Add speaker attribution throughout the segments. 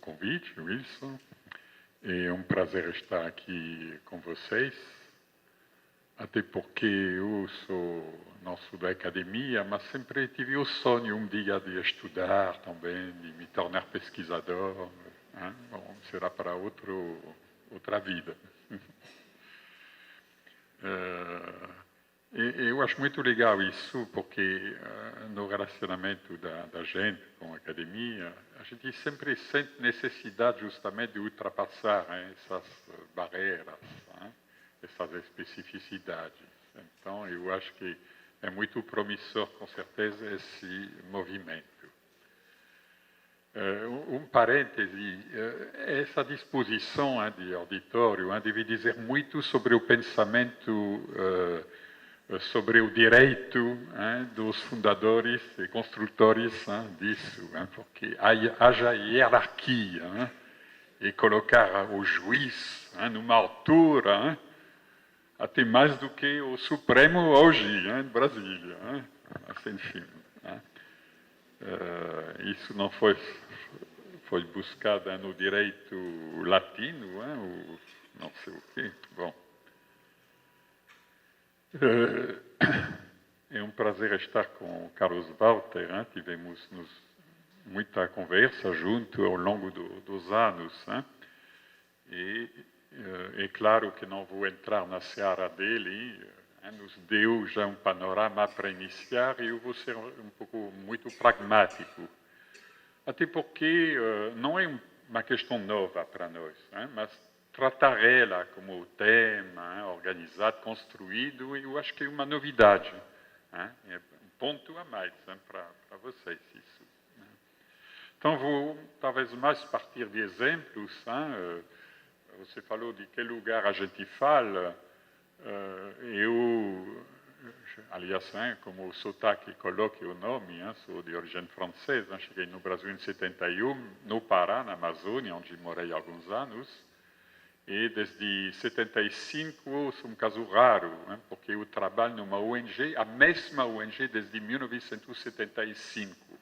Speaker 1: convite, Wilson. É um prazer estar aqui com vocês, até porque eu não sou da academia, mas sempre tive o sonho um dia de estudar também, de me tornar pesquisador. Hein? Bom, será para outra vida. Eu acho muito legal isso, porque no relacionamento da gente com a academia, a gente sempre sente necessidade justamente de ultrapassar essas barreiras, essas especificidades. Então, eu acho que é muito promissor, com certeza, esse movimento. Um parêntese, essa disposição de auditório deve dizer muito sobre o pensamento, sobre o direito dos fundadores e construtores disso, porque haja hierarquia e colocar o juiz numa altura até mais do que o Supremo hoje, em Brasília. Mas, enfim, isso não foi buscado no direito latino, não sei o quê. Bom, é um prazer estar com o Carlos Walter, tivemos muita conversa junto ao longo dos anos, e é claro que não vou entrar na seara dele, nos deu já um panorama para iniciar, e eu vou ser um pouco muito pragmático, até porque não é uma questão nova para nós, mas tratar ela como tema organizado, construído, eu acho que é uma novidade, é um ponto a mais para vocês isso. Então vou talvez mais partir de exemplos. Você falou de que lugar a gente fala. Aliás, como o sotaque coloca o nome, sou de origem francesa, cheguei no Brasil em 71, no Pará, na Amazônia, onde morei alguns anos, e desde 75 sou um caso raro, porque eu trabalho numa ONG, a mesma ONG desde 1975,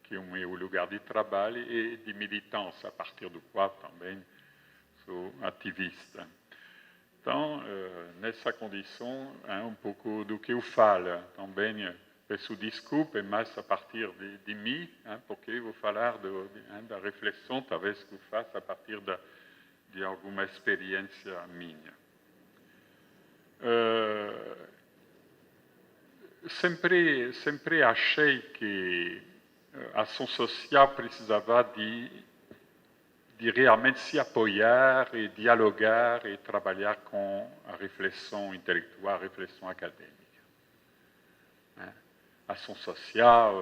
Speaker 1: que é o meu lugar de trabalho e de militância, a partir do qual também sou ativista. Então, nessa condição, um pouco do que eu falo. Também peço desculpa, mas a partir de mim, porque eu vou falar da reflexão, talvez, que eu faço a partir de alguma experiência minha. Sempre achei que a ação social precisava de realmente se apoiar e dialogar e trabalhar com a reflexão intelectual, a reflexão acadêmica. Ação social,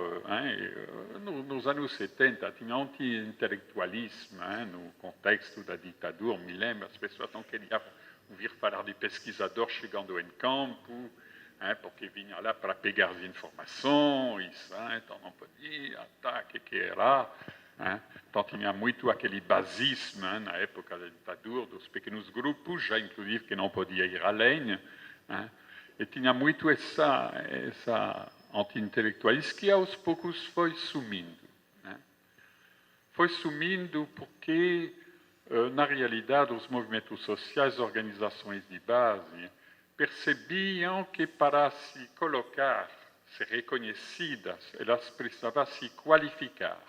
Speaker 1: nos anos 70, tinha anti-intelectualismo, no contexto da ditadura, me lembro, as pessoas não queriam ouvir falar de pesquisador chegando em campo, porque vinha lá para pegar as informações, então não podia, que era. Então tinha muito aquele basismo na época da ditadura, dos pequenos grupos, já inclusive que não podia ir além, e tinha muito essa anti-intelectualismo que aos poucos foi sumindo. Foi sumindo porque, na realidade, os movimentos sociais, as organizações de base, percebiam que para se colocar, ser reconhecidas, elas precisavam se qualificar.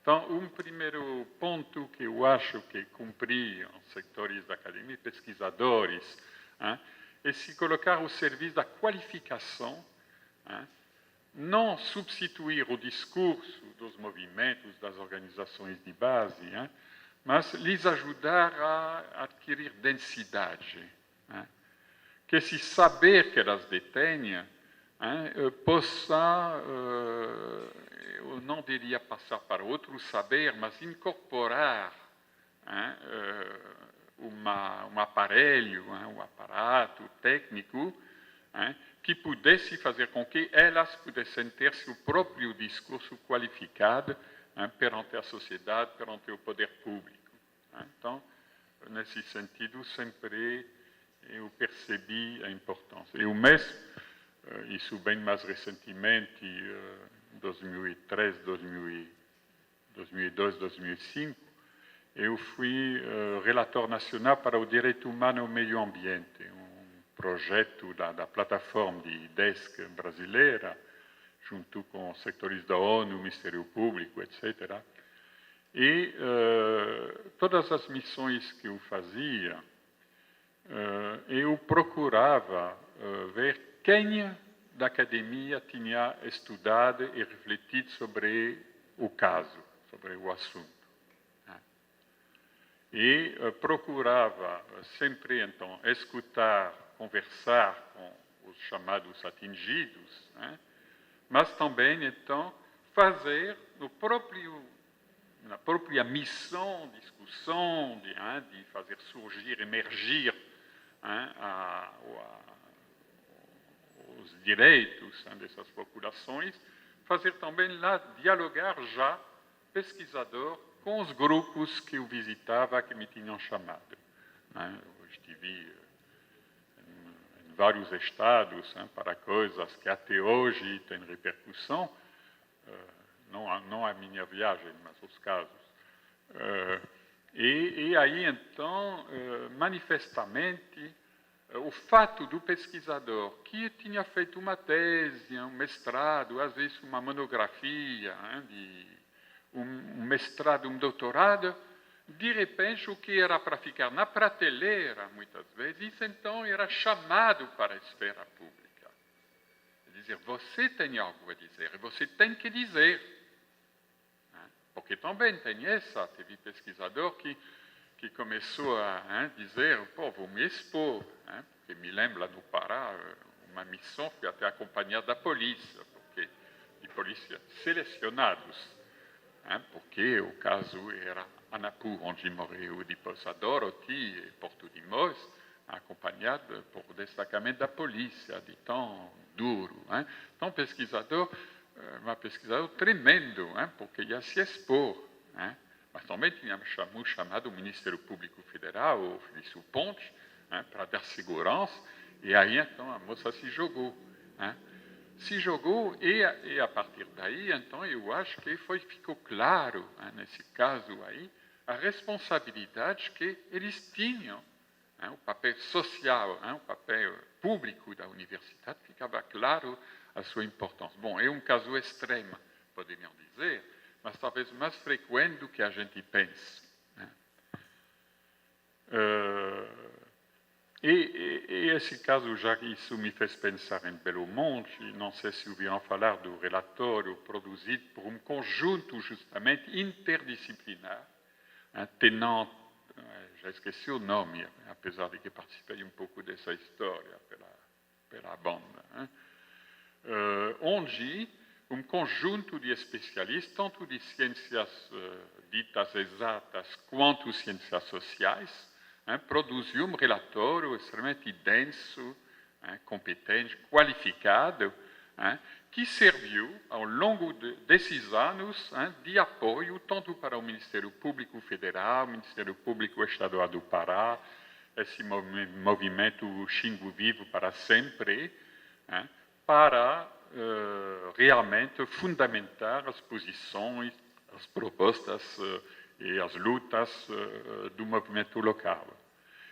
Speaker 1: Então, um primeiro ponto que eu acho que cumpriam setores da academia, pesquisadores, é se colocar ao serviço da qualificação, não substituir o discurso dos movimentos, das organizações de base, mas lhes ajudar a adquirir densidade, que esse saber que elas detêm possa, eu não diria passar para outro saber, mas incorporar um aparelho, um aparato técnico que pudesse fazer com que elas pudessem ter seu próprio discurso qualificado perante a sociedade, perante o poder público. Então, nesse sentido, sempre eu percebi a importância. Eu mesmo, isso bem mais recentemente, 2013, 2002, 2005, eu fui relator nacional para o direito humano ao meio ambiente, projeto da plataforma de IDESC brasileira, junto com os setores da ONU, Ministério Público, etc. E todas as missões que eu fazia, eu procurava ver quem da academia tinha estudado e refletido sobre o caso, sobre o assunto. E procurava sempre, então, escutar, conversar com os chamados atingidos, mas também, então, fazer na própria missão, discussão, de fazer surgir, emergir os direitos dessas populações, fazer também lá dialogar já pesquisador com os grupos que eu visitava, que me tinham chamado. Eu estive em vários estados para coisas que até hoje têm repercussão, não a minha viagem, mas os casos. E aí, então, manifestamente, o fato do pesquisador que tinha feito uma tese, um mestrado, às vezes uma monografia, um mestrado, um doutorado, de repente o que era para ficar na prateleira, muitas vezes, isso então era chamado para a esfera pública. É dizer, você tem algo a dizer, você tem que dizer. Porque também tem teve pesquisador que começou a dizer, pô, vou me expor, porque me lembro lá no Pará, uma missão foi até acompanhada da polícia, porque de polícia selecionados, porque o caso era Anapu, onde morreu depois a Dorothy e Porto de Mós, acompanhado por destacamento da polícia, de tão duro. Então, pesquisador tremendo, porque ia se expor. Mas também tínhamos chamado o Ministério Público Federal, o Felício Pontes, para dar segurança, e aí então a moça se jogou. Se jogou e a partir daí, então, eu acho que ficou claro, nesse caso aí, a responsabilidade que eles tinham, o papel social, o papel público da universidade, ficava claro a sua importância. Bom, é um caso extremo, poderiam dizer, mas talvez mais frequente do que a gente pensa. E esse caso, já isso me fez pensar em Belo Monte, não sei se ouviram falar do relatório produzido por um conjunto justamente interdisciplinar, tenant, já esqueci o nome, apesar de que participei um pouco dessa história pela banda, onde um conjunto de especialistas, tanto de ciências ditas exatas quanto ciências sociais, produziu um relatório extremamente denso, competente, qualificado, que serviu, ao longo desses anos, de apoio tanto para o Ministério Público Federal, o Ministério Público Estadual do Pará, esse movimento Xingu Vivo para sempre, para realmente fundamentar as posições, as propostas e as lutas do movimento local.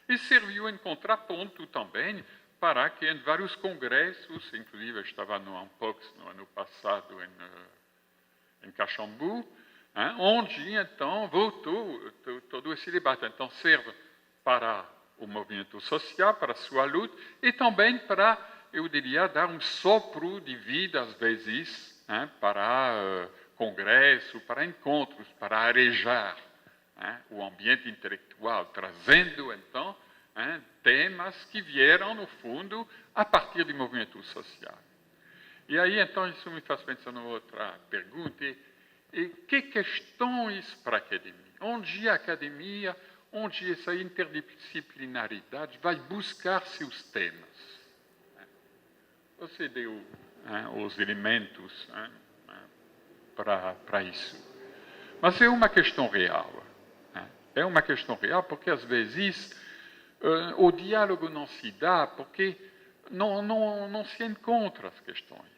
Speaker 1: E serviu em contraponto também para que em vários congressos, inclusive eu estava no Ampox no ano passado em Caxambu, onde então voltou todo esse debate. Então serve para o movimento social, para a sua luta, e também para, eu diria, dar um sopro de vida, às vezes, para congresso, para encontros, para arejar o ambiente intelectual, trazendo, então, temas que vieram, no fundo, a partir do movimento social. E aí, então, isso me faz pensar numa outra pergunta, e que questões para a academia? Onde a academia, onde essa interdisciplinaridade vai buscar seus temas? Você deu os elementos para isso. Mas é uma questão real. É uma questão real porque, às vezes, o diálogo não se dá porque não se encontra as questões.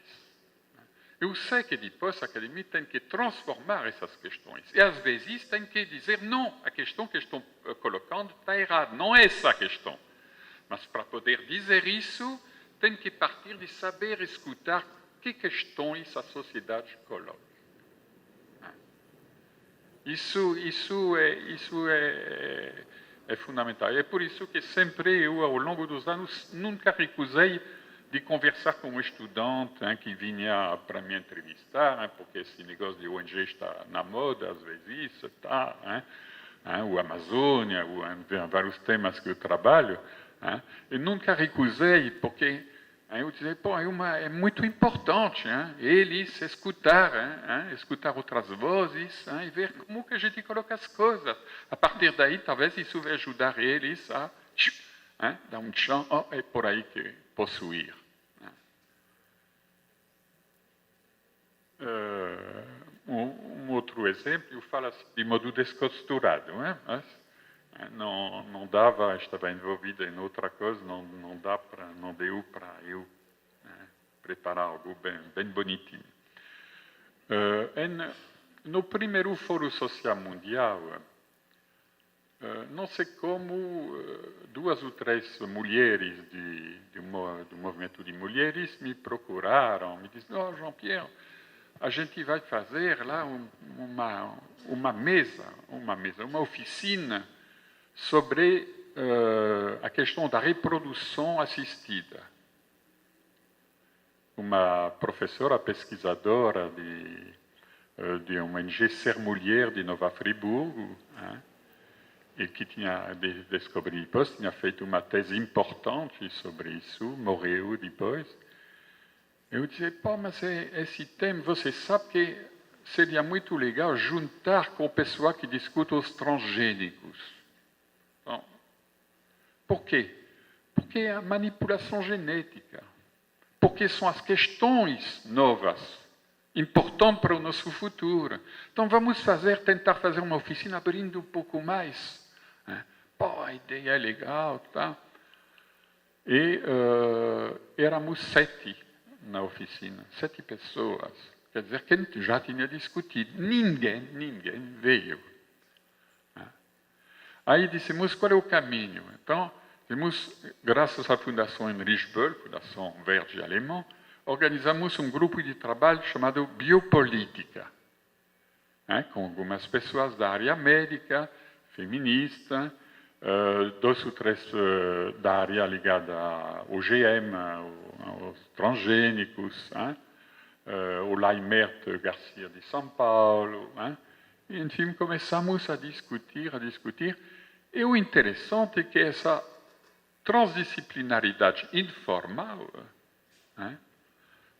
Speaker 1: Eu sei que depois a academia tem que transformar essas questões. E às vezes tem que dizer, não, a questão que estão colocando está errada, não é essa a questão. Mas para poder dizer isso, tem que partir de saber escutar que questões a sociedade coloca. Isso é fundamental. É por isso que sempre eu, ao longo dos anos, nunca recusei de conversar com um estudante que vinha para me entrevistar, porque esse negócio de ONG está na moda, às vezes, está, o Amazônia, vários temas que eu trabalho. Eu nunca recusei, porque eu dizia, pô, é muito importante eles escutar, escutar outras vozes e ver como que a gente coloca as coisas. A partir daí, talvez isso vai ajudar eles a dar um chão, é por aí que posso ir. Um outro exemplo, eu falo assim, de modo descosturado, mas não dava, estava envolvida em outra coisa, não deu para eu preparar algo bem bonitinho. No primeiro Fórum Social Mundial, não sei como, 2 ou 3 mulheres do movimento de mulheres me procuraram, me disseram, Jean-Pierre, a gente vai fazer lá uma oficina sobre a questão da reprodução assistida. Uma professora pesquisadora de uma ONG Ser Mulher de Nova Friburgo, e que tinha descobrido depois, tinha feito uma tese importante sobre isso, morreu depois. Eu disse, pô, mas esse tema, você sabe que seria muito legal juntar com o pessoal que discute os transgênicos. Então, por quê? Porque é a manipulação genética. Porque são as questões novas, importantes para o nosso futuro. Então, vamos tentar fazer uma oficina abrindo um pouco mais. Pô, a ideia é legal, tá? E éramos 7 na oficina, 7 pessoas. Quer dizer, que a gente já tinha discutido. Ninguém veio. Aí dissemos, qual é o caminho? Então, graças à Fundação Heinrich Böll, Fundação Verde Alemã, organizamos um grupo de trabalho chamado Biopolítica, com algumas pessoas da área médica, feminista, 2 ou 3 da área ligada ao OGM, aos transgênicos, o Laimert Garcia de São Paulo. E, enfim, começamos a discutir. E o interessante é que essa transdisciplinaridade informal,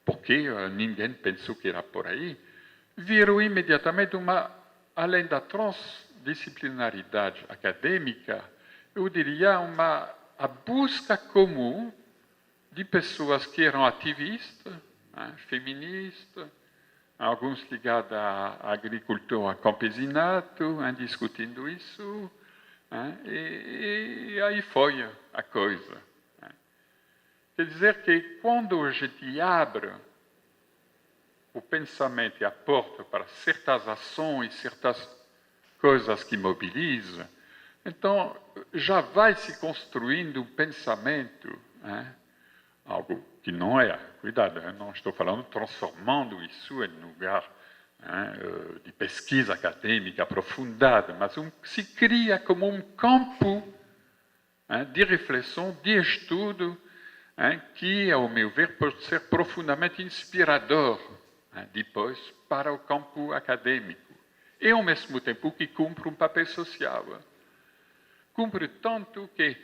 Speaker 1: porque ninguém pensou que era por aí, virou imediatamente além da transdisciplinaridade acadêmica, eu diria a busca comum de pessoas que eram ativistas, feministas, alguns ligados à agricultura, ao campesinato, discutindo isso, e aí foi a coisa. Quer dizer que quando a gente abre o pensamento e a porta para certas ações, certas coisas que mobilizam, então já vai se construindo um pensamento, algo que não é, cuidado, não estou falando transformando isso em lugar de pesquisa acadêmica aprofundada, mas se cria como um campo de reflexão, de estudo, que, ao meu ver, pode ser profundamente inspirador depois para o campo acadêmico. E, ao mesmo tempo, que cumpre um papel social. Cumpre tanto que,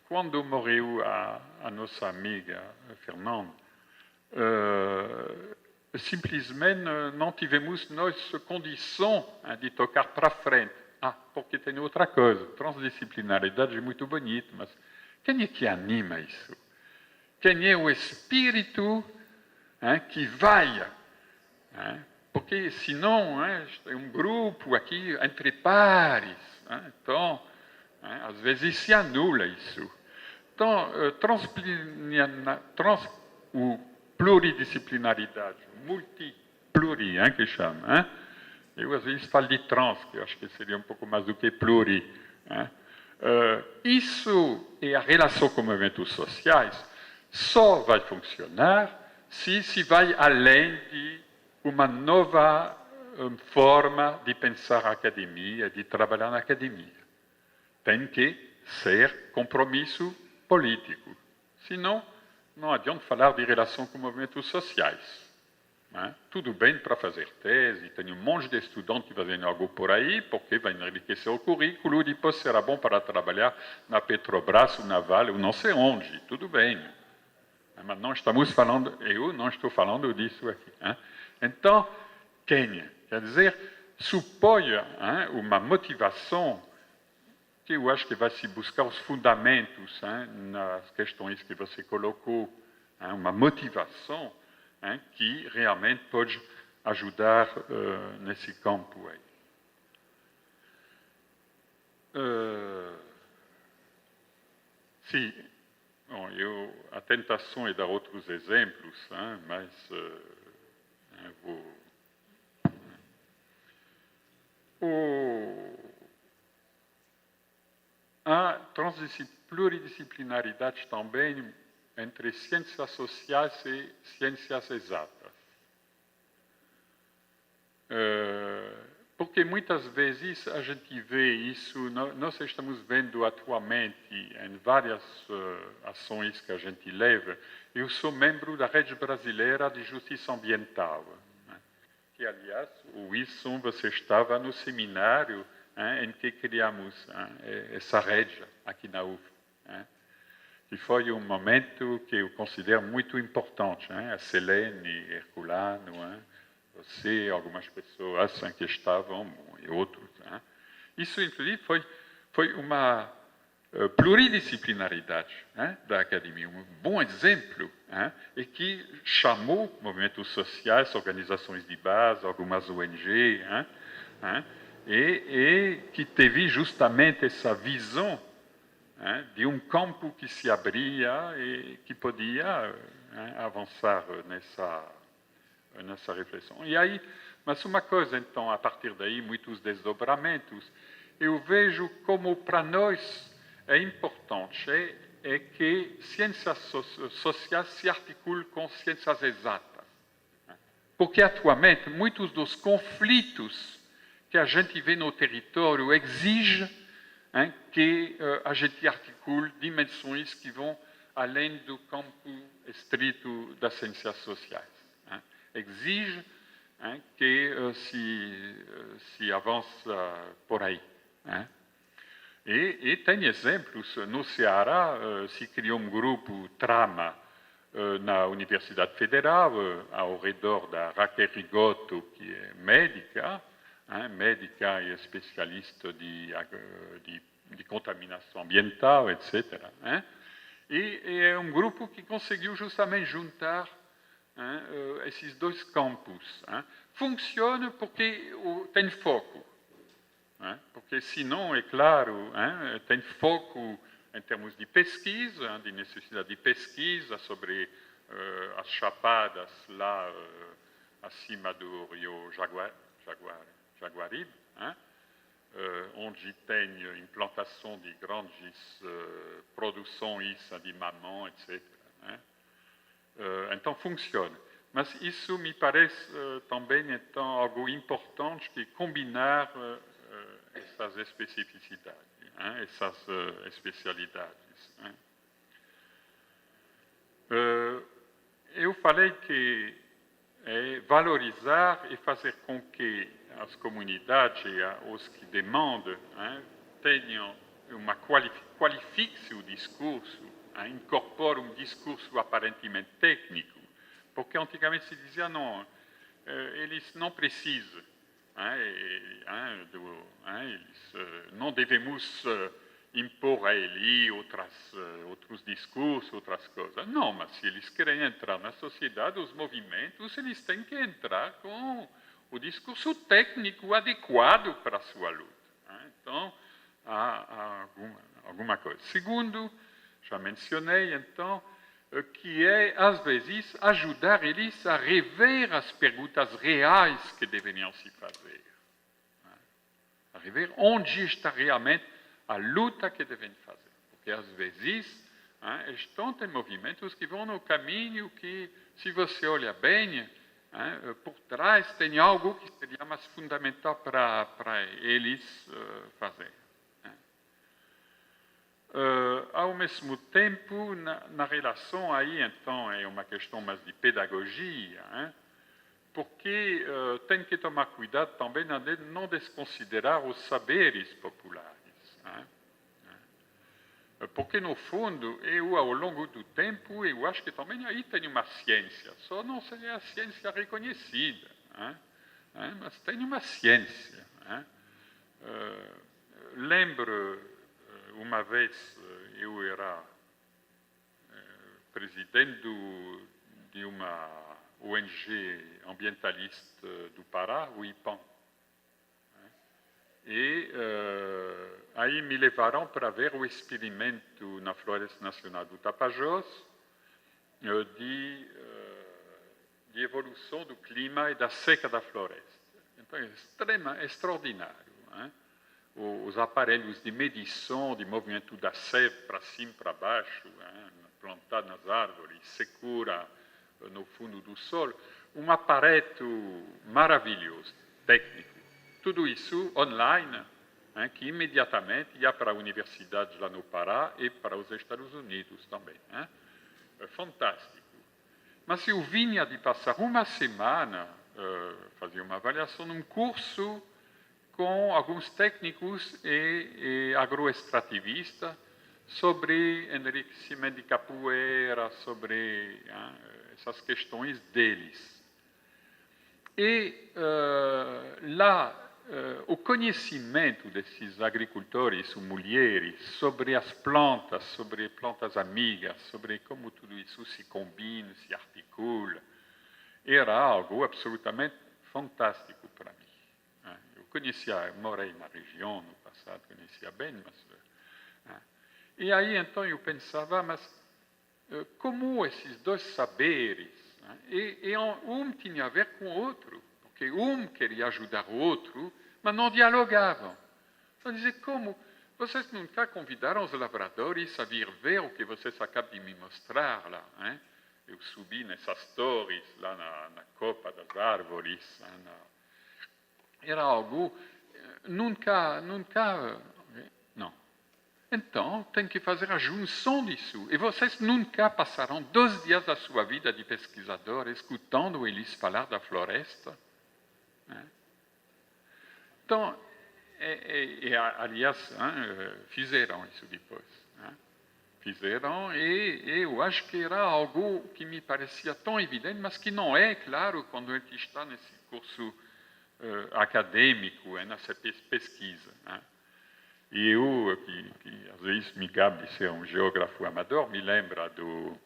Speaker 1: quando morreu a nossa amiga Fernanda, simplesmente não tivemos nós condição de tocar para frente. Porque tem outra coisa. Transdisciplinaridade é muito bonito, mas quem é que anima isso? Quem é o espírito que vai? Porque, senão, é um grupo aqui entre pares. Então, às vezes se anula isso. Então, pluridisciplinaridade, pluri, que chama. Eu, às vezes, falo de trans, que eu acho que seria um pouco mais do que pluri. Isso e a relação com movimentos sociais só vai funcionar se vai além de uma nova forma de pensar a academia, de trabalhar na academia. Tem que ser compromisso político. Senão, não adianta falar de relação com movimentos sociais. Tudo bem para fazer tese, tem um monte de estudantes fazendo algo por aí, porque vai enriquecer o currículo, depois será bom para trabalhar na Petrobras, ou na Vale, ou não sei onde, tudo bem. Mas não estamos falando, eu não estou falando disso aqui. Então, quer dizer, suponha uma motivação que eu acho que vai se buscar os fundamentos nas questões que você colocou, uma motivação que realmente pode ajudar nesse campo aí. Sim, bom, a tentação é dar outros exemplos, mas a pluridisciplinaridade também entre ciências sociais e ciências exatas. Porque muitas vezes a gente vê isso, nós estamos vendo atualmente em várias ações que a gente leva. Eu sou membro da Rede Brasileira de Justiça Ambiental, que, aliás, o Wilson, você estava no seminário em que criamos essa rede aqui na UF. Que foi um momento que eu considero muito importante. A Selene, Herculano, você, algumas pessoas que estavam, e outros. Isso, inclusive, foi uma pluridisciplinaridade da academia, um bom exemplo, e que chamou movimentos sociais, organizações de base, algumas ONG, e que teve justamente essa visão de um campo que se abria e que podia avançar nessa reflexão. E aí, mas uma coisa, então, a partir daí, muitos desdobramentos, eu vejo como para nós é importante é que ciências sociais se articulem com ciências exatas. Porque, atualmente, muitos dos conflitos que a gente vê no território exigem que a gente articule dimensões que vão além do campo estrito das ciências sociais. Exige que se avance por aí. E tem exemplos. No Ceará se criou um grupo Trama na Universidade Federal, ao redor da Raquel Rigoto, que é médica, médica e especialista de contaminação ambiental, etc. E é um grupo que conseguiu justamente juntar esses dois campos. Funciona porque tem foco. Porque, senão, é claro, tem foco em termos de pesquisa, de necessidade de pesquisa sobre as chapadas lá acima do rio Jaguaribe, onde tem implantação de grandes produções de mamão, etc. Então, funciona. Mas isso me parece também então, algo importante que combinar essas especificidades, essas especialidades. Eu falei que é valorizar e fazer com que as comunidades, os que demandam, tenham qualifique o discurso, incorpore um discurso aparentemente técnico, porque antigamente se dizia, não, eles não precisam, não devemos impor a ele outros discursos, outras coisas. Não, mas se eles querem entrar na sociedade, os movimentos, eles têm que entrar com o discurso técnico adequado para a sua luta. Então, há alguma coisa. Segundo, já mencionei, então, que é, às vezes, ajudar eles a rever as perguntas reais que deveriam se fazer. A rever onde está realmente a luta que devem fazer. Porque, às vezes, estão em movimentos que vão no caminho que, se você olha bem, por trás tem algo que seria mais fundamental para eles fazer. Ao mesmo tempo, na relação aí, então, é uma questão mais de pedagogia, porque tem que tomar cuidado também de não desconsiderar os saberes populares. Porque, no fundo, eu, ao longo do tempo, eu acho que também aí tem uma ciência, só não seria a ciência reconhecida, mas tem uma ciência. Lembro, uma vez, eu era presidente de uma ONG ambientalista do Pará, o IPAM. E aí me levaram para ver o experimento na Floresta Nacional do Tapajós de evolução do clima e da seca da floresta. Então, é extraordinário. Os aparelhos de medição de movimento da seiva para cima e para baixo, plantado nas árvores, secura no fundo do solo, um aparato maravilhoso, técnico. Tudo isso online, que imediatamente ia para universidades lá no Pará e para os Estados Unidos também. É fantástico. Mas eu vinha de passar uma semana, fazer uma avaliação num curso com alguns técnicos e agroextrativistas sobre enriquecimento de capoeira, sobre essas questões deles. E lá, o conhecimento desses agricultores ou mulheres sobre as plantas amigas, sobre como tudo isso se combina, se articula, era algo absolutamente fantástico para mim. Eu morei na região no passado, conhecia bem, mas... E aí, então, eu pensava, mas como esses dois saberes, e um tinha a ver com o outro, porque um queria ajudar o outro, mas não dialogavam. Então, dizer, como? Vocês nunca convidaram os lavradores a vir ver o que vocês acabam de me mostrar lá, Eu subi nessas torres, lá na copa das árvores, era algo, nunca, não. Então, tem que fazer a junção disso. E vocês nunca passaram 2 dias da sua vida de pesquisador escutando eles falar da floresta? Então, aliás, fizeram isso depois. Fizeram, e eu acho que era algo que me parecia tão evidente, mas que não é, claro, quando a gente está nesse curso acadêmico, nessa pesquisa. E eu, que às vezes me gabe de ser um geógrafo amador, me lembra do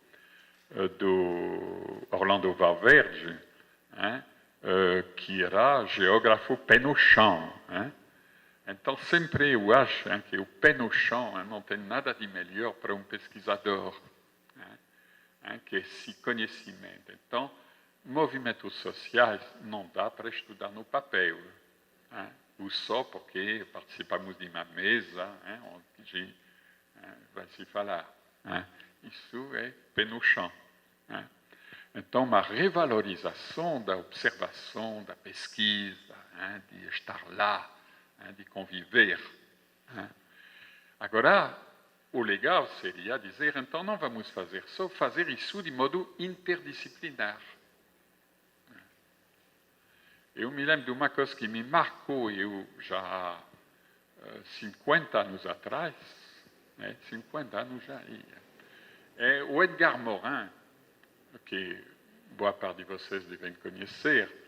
Speaker 1: Orlando Valverde, que era geógrafo pé no chão. Então, sempre eu acho que o pé no chão não tem nada de melhor para um pesquisador, que esse conhecimento. Então, movimentos sociais não dá para estudar no papel, ou só porque participamos de uma mesa onde vai se falar. Isso é pé no chão. Então, uma revalorização da observação, da pesquisa, de estar lá, de conviver. Agora, o legal seria dizer, então, não vamos fazer isso de modo interdisciplinar. Eu me lembro de uma coisa que me marcou, eu já há 50 anos atrás, 50 anos já ia. É o Edgar Morin, que boa parte de vocês devem conhecer.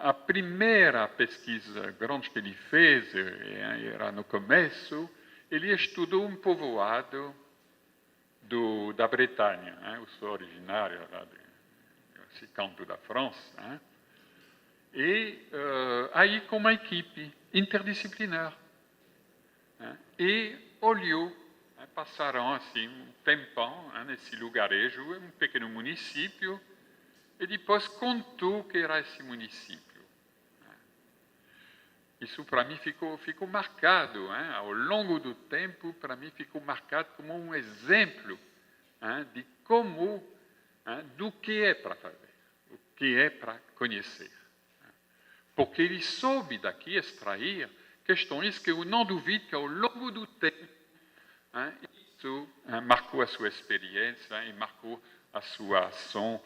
Speaker 1: A primeira pesquisa grande que ele fez, era no começo, ele estudou um povoado da Bretanha. Eu sou originário lá desse canto da França. E aí com uma equipe interdisciplinar. E olhou passaram assim um tempão nesse lugarejo, um pequeno município, e depois contou que era esse município. Isso para mim ficou marcado, ao longo do tempo, para mim ficou marcado como um exemplo de como, do que é para fazer, o que é para conhecer. Porque ele soube daqui extrair questões que eu não duvido que ao longo do tempo isso marcou a sua experiência e marcou a sua ação,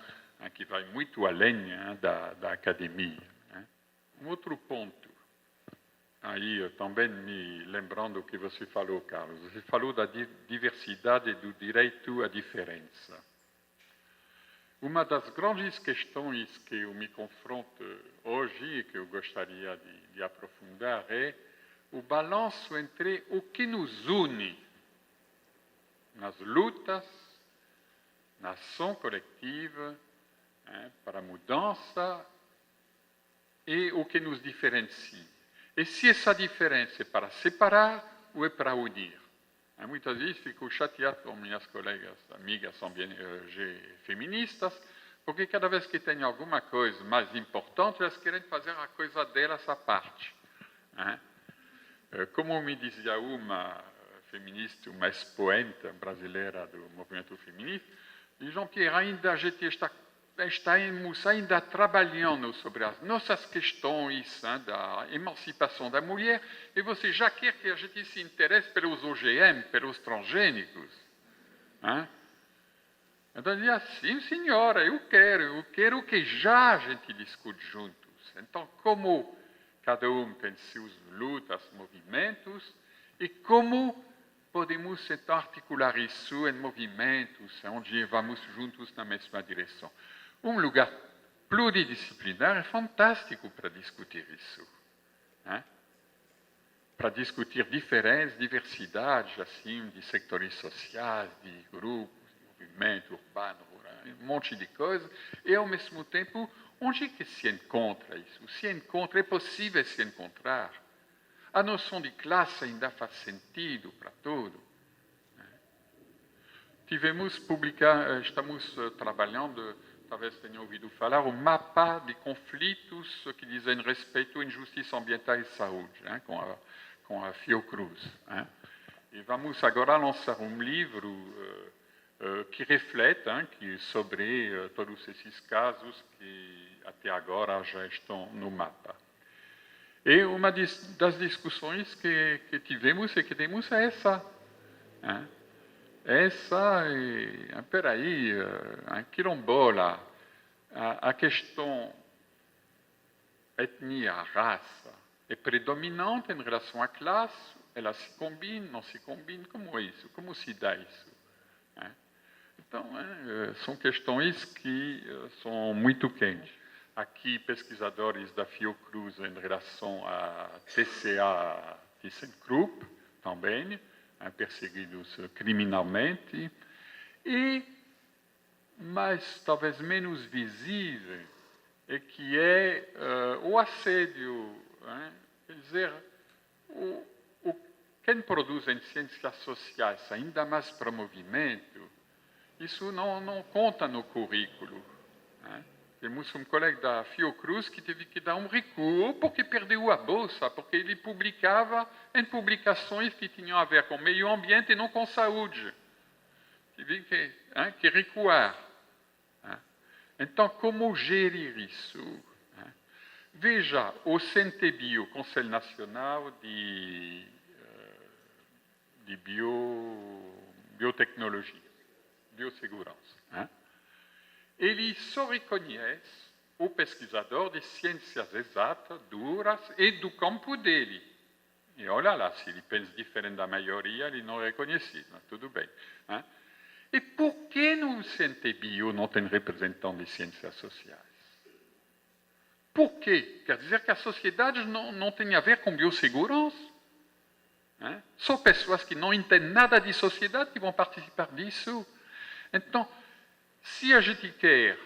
Speaker 1: que vai muito além da academia. Um outro ponto, aí também me lembrando o que você falou, Carlos, você falou da diversidade e do direito à diferença. Uma das grandes questões que eu me confronto hoje e que eu gostaria de aprofundar é o balanço entre o que nos une nas lutas, na ação coletiva, para a mudança, e o que nos diferencia. E se essa diferença é para separar ou é para unir? Muitas vezes fico chateado com minhas colegas, amigas feministas, porque cada vez que tem alguma coisa mais importante, elas querem fazer a coisa delas à parte. Como me dizia uma feminista, uma expoente brasileira do movimento feminista, dizem que ainda a gente estamos ainda trabalhando sobre as nossas questões da emancipação da mulher e você já quer que a gente se interesse pelos OGM, pelos transgênicos. Então, eu dizia, sim, senhora, eu quero que já a gente discute juntos. Então, como cada um tem suas lutas, movimentos, e como podemos então articular isso em movimentos onde vamos juntos na mesma direção. Um lugar pluridisciplinar é fantástico para discutir isso. Para discutir diversidades assim, de setores sociais, de grupos, de movimento urbano, rural, um monte de coisas, e ao mesmo tempo, onde é que se encontra isso? É possível se encontrar. A noção de classe ainda faz sentido para tudo. Estamos trabalhando, talvez tenham ouvido falar, o mapa de conflitos que dizem respeito à injustiça ambiental e saúde, com a Fiocruz. E vamos agora lançar um livro que reflete sobre todos esses casos que até agora já estão no mapa. E uma das discussões que tivemos e que temos é essa. Peraí, quilombola, a questão etnia, raça, é predominante em relação à classe, ela se combina, não se combina, como é isso? Como se dá isso? Então, são questões que são muito quentes. Aqui, pesquisadores da Fiocruz em relação à TCA ThyssenKrupp, também, perseguidos criminalmente, mas talvez menos visível, é que é o assédio. Quer dizer, quem produz em ciências sociais, ainda mais para movimento, isso não conta no currículo. Temos um colega da Fiocruz que teve que dar um recuo porque perdeu a bolsa, porque ele publicava em publicações que tinham a ver com meio ambiente e não com saúde. Teve que recuar. Então, como gerir isso? Veja, o CNTBio, Conselho Nacional de Biotecnologia, Biossegurança, ele só reconhece o pesquisador de ciências exatas, duras, e do campo dele. E olha lá, se ele pensa diferente da maioria, ele não é reconhecido, mas tudo bem. E por que no CNTBio não tem representante de ciências sociais? Por quê? Quer dizer que a sociedade não tem a ver com biossegurança? Só pessoas que não entendem nada de sociedade que vão participar disso. Então, se a gente quer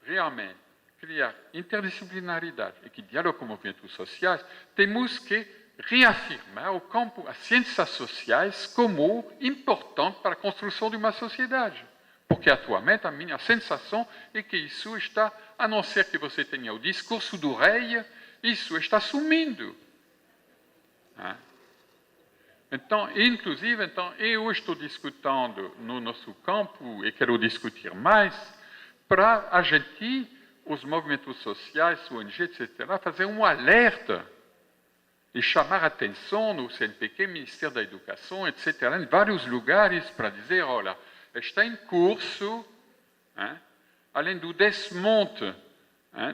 Speaker 1: realmente criar interdisciplinaridade e que dialogue com movimentos sociais, temos que reafirmar o campo, as ciências sociais como importante para a construção de uma sociedade. Porque atualmente a minha sensação é que isso está, a não ser que você tenha o discurso do rei, isso está sumindo. Então, inclusive, eu estou discutindo no nosso campo, e quero discutir mais, para a gente, os movimentos sociais, ONG, etc., fazer um alerta e chamar a atenção no CNPq, Ministério da Educação, etc., em vários lugares, para dizer, olha, está em curso, além do desmonte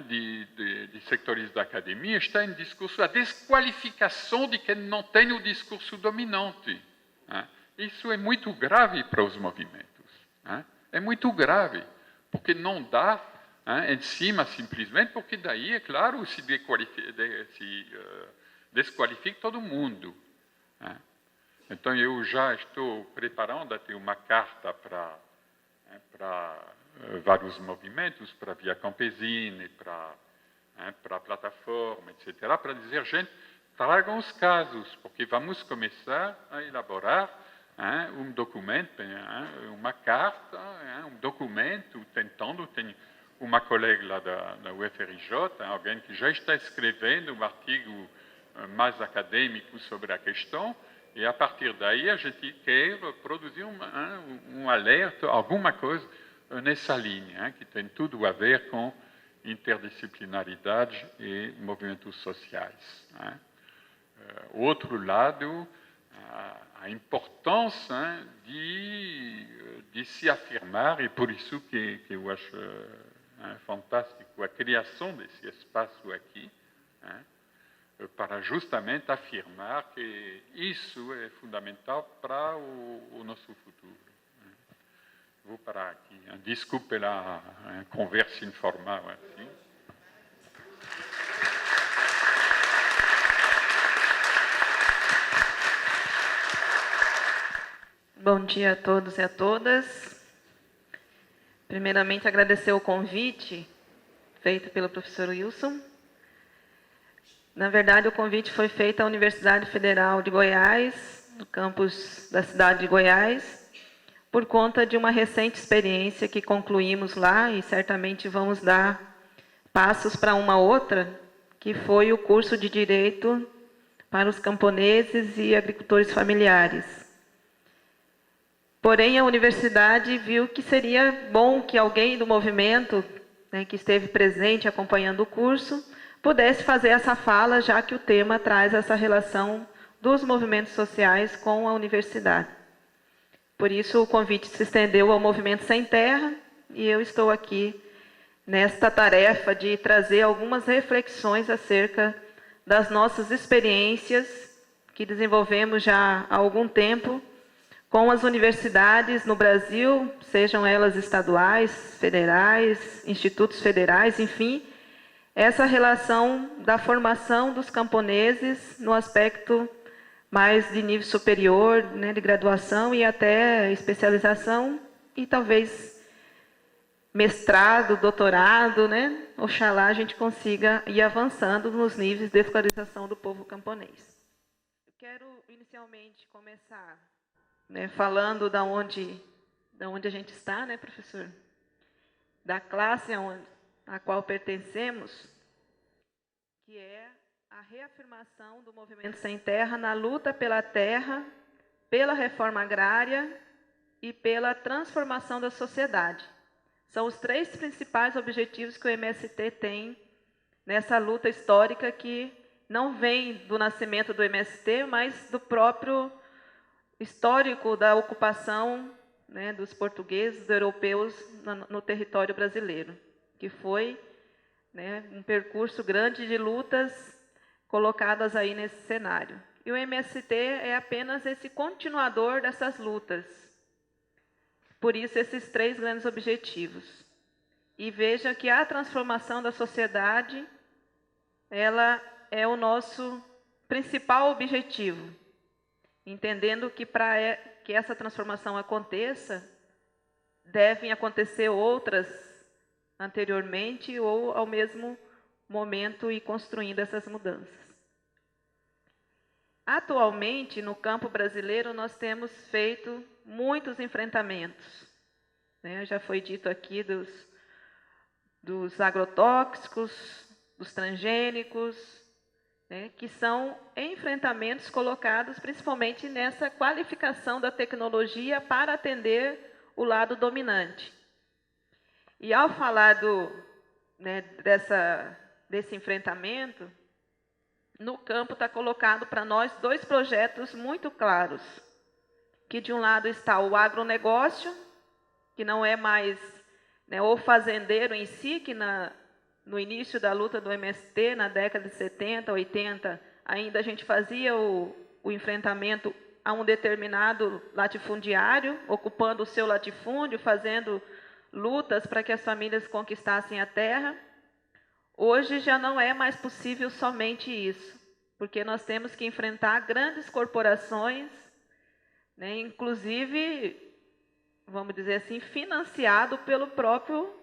Speaker 1: de setores da academia, está em discurso a desqualificação de quem não tem o discurso dominante. Isso é muito grave para os movimentos. É muito grave, porque não dá em cima simplesmente, porque daí, é claro, se desqualifica todo mundo. Então, eu já estou preparando até uma carta para vários movimentos, para a Via Campesina, para a plataforma, etc., para dizer, gente, tragam os casos, porque vamos começar a elaborar um documento, uma carta, um documento, tentando, tem uma colega lá da UFRJ, alguém que já está escrevendo um artigo mais acadêmico sobre a questão, e a partir daí a gente quer produzir um alerta, alguma coisa nessa linha, que tem tudo a ver com interdisciplinaridade e movimentos sociais. Outro lado, a importância de se afirmar, e por isso que eu acho fantástico a criação desse espaço aqui, para justamente afirmar que isso é fundamental para o nosso futuro. Vou parar aqui. Desculpe pela conversa informal assim.
Speaker 2: Bom dia a todos e a todas. Primeiramente, agradecer o convite feito pelo professor Wilson. Na verdade, o convite foi feito à Universidade Federal de Goiás, no campus da cidade de Goiás, por conta de uma recente experiência que concluímos lá e certamente vamos dar passos para uma outra, que foi o curso de Direito para os camponeses e agricultores familiares. Porém, a universidade viu que seria bom que alguém do movimento, que esteve presente acompanhando o curso, pudesse fazer essa fala, já que o tema traz essa relação dos movimentos sociais com a universidade. Por isso, o convite se estendeu ao Movimento Sem Terra, e eu estou aqui nesta tarefa de trazer algumas reflexões acerca das nossas experiências que desenvolvemos já há algum tempo com as universidades no Brasil, sejam elas estaduais, federais, institutos federais, enfim, essa relação da formação dos camponeses no aspecto mais de nível superior, de graduação e até especialização, e talvez mestrado, doutorado, Oxalá a gente consiga ir avançando nos níveis de escolarização do povo camponês. Eu quero inicialmente começar falando da onde a gente está, professor? Da classe a qual pertencemos, que é a reafirmação do Movimento Sem Terra na luta pela terra, pela reforma agrária e pela transformação da sociedade. São os três principais objetivos que o MST tem nessa luta histórica, que não vem do nascimento do MST, mas do próprio histórico da ocupação dos portugueses, dos europeus no território brasileiro, que foi um percurso grande de lutas colocadas aí nesse cenário. E o MST é apenas esse continuador dessas lutas. Por isso, esses três grandes objetivos. E veja que a transformação da sociedade, ela é o nosso principal objetivo. Entendendo que para que essa transformação aconteça, devem acontecer outras anteriormente ou ao mesmo momento e construindo essas mudanças. atualmente, no campo brasileiro, nós temos feito muitos enfrentamentos, né? Já foi dito aqui dos agrotóxicos, dos transgênicos, né? Que são enfrentamentos colocados principalmente nessa qualificação da tecnologia para atender o lado dominante. E ao falar né, desse enfrentamento, no campo está colocado para nós 2 projetos muito claros, que de um lado está o agronegócio, que não é mais, né, o fazendeiro em si, que no início da luta do MST, na década de 70, 80, ainda a gente fazia o enfrentamento a um determinado latifundiário, ocupando o seu latifúndio, fazendo lutas para que as famílias conquistassem a terra. Hoje já não é mais possível somente isso, porque nós temos que enfrentar grandes corporações, né, inclusive, vamos dizer assim, financiado pelo próprio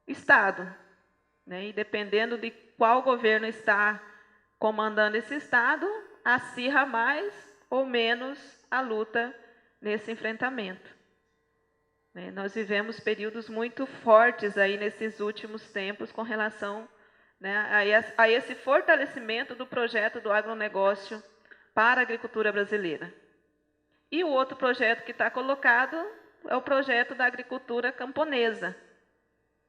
Speaker 2: Estado, né, e dependendo de qual governo está comandando esse Estado, acirra mais ou menos a luta nesse enfrentamento. Nós vivemos períodos muito fortes aí nesses últimos tempos com relação, né, a esse fortalecimento do projeto do agronegócio para a agricultura brasileira. E o outro projeto que está colocado é o projeto da agricultura camponesa,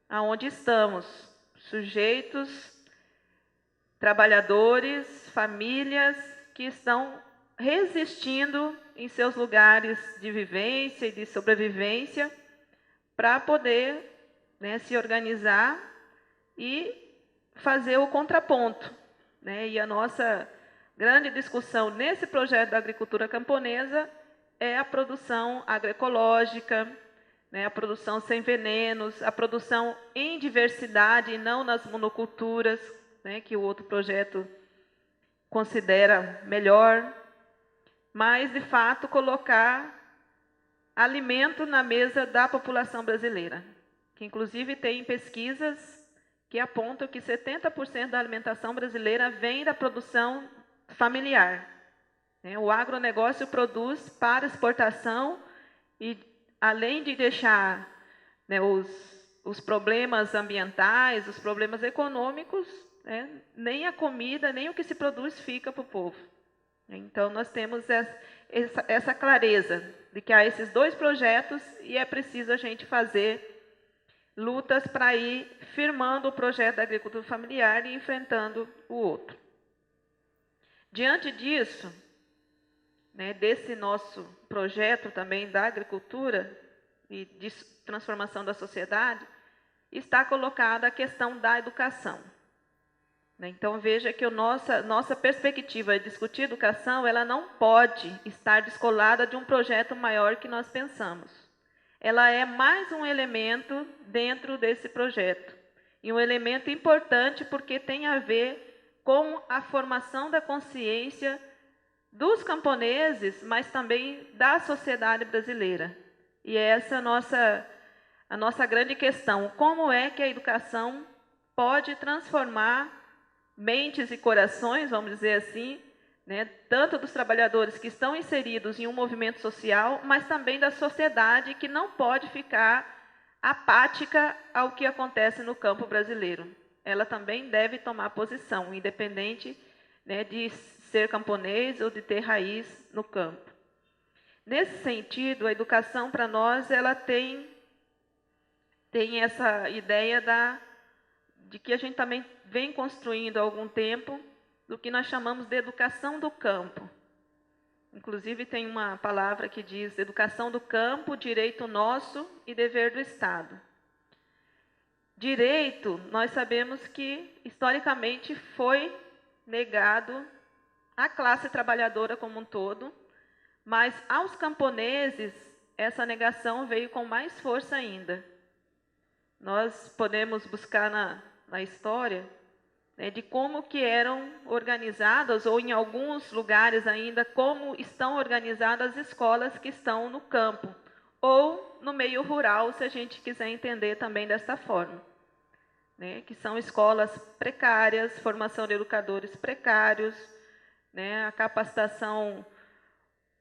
Speaker 2: aonde estamos sujeitos, trabalhadores, famílias que estão resistindo em seus lugares de vivência e de sobrevivência para poder, né, se organizar e fazer o contraponto, né? E a nossa grande discussão nesse projeto da agricultura camponesa é a produção agroecológica, né, a produção sem venenos, a produção em diversidade e não nas monoculturas, né, que o outro projeto considera melhor, mas, de fato, colocar alimento na mesa da população brasileira, que inclusive tem pesquisas que apontam que 70% da alimentação brasileira vem da produção familiar. O agronegócio produz para exportação e, além de deixar, né, os problemas ambientais, os problemas econômicos, né, nem a comida, nem o que se produz fica para o povo. Então, nós temos essa clareza de que há esses 2 projetos e é preciso a gente fazer lutas para ir firmando o projeto da agricultura familiar e enfrentando o outro. Diante disso, né, desse nosso projeto também da agricultura e de transformação da sociedade, está colocada a questão da educação. Então, veja que a nossa perspectiva de discutir educação, ela não pode estar descolada de um projeto maior que nós pensamos. Ela é mais um elemento dentro desse projeto. E um elemento importante porque tem a ver com a formação da consciência dos camponeses, mas também da sociedade brasileira. E essa é a nossa grande questão. Como é que a educação pode transformar mentes e corações, vamos dizer assim, né, tanto dos trabalhadores que estão inseridos em um movimento social, mas também da sociedade que não pode ficar apática ao que acontece no campo brasileiro. Ela também deve tomar posição, independente, né, de ser camponês ou de ter raiz no campo. Nesse sentido, a educação para nós ela tem essa ideia de que a gente também vem construindo há algum tempo do que nós chamamos de educação do campo. Inclusive tem uma palavra que diz educação do campo, direito nosso e dever do Estado. Direito, nós sabemos que historicamente foi negado à classe trabalhadora como um todo, mas aos camponeses essa negação veio com mais força ainda. Nós podemos buscar na história, né, de como que eram organizadas, ou em alguns lugares ainda, como estão organizadas as escolas que estão no campo, ou no meio rural, se a gente quiser entender também dessa forma. Né, que são escolas precárias, formação de educadores precários, né, a capacitação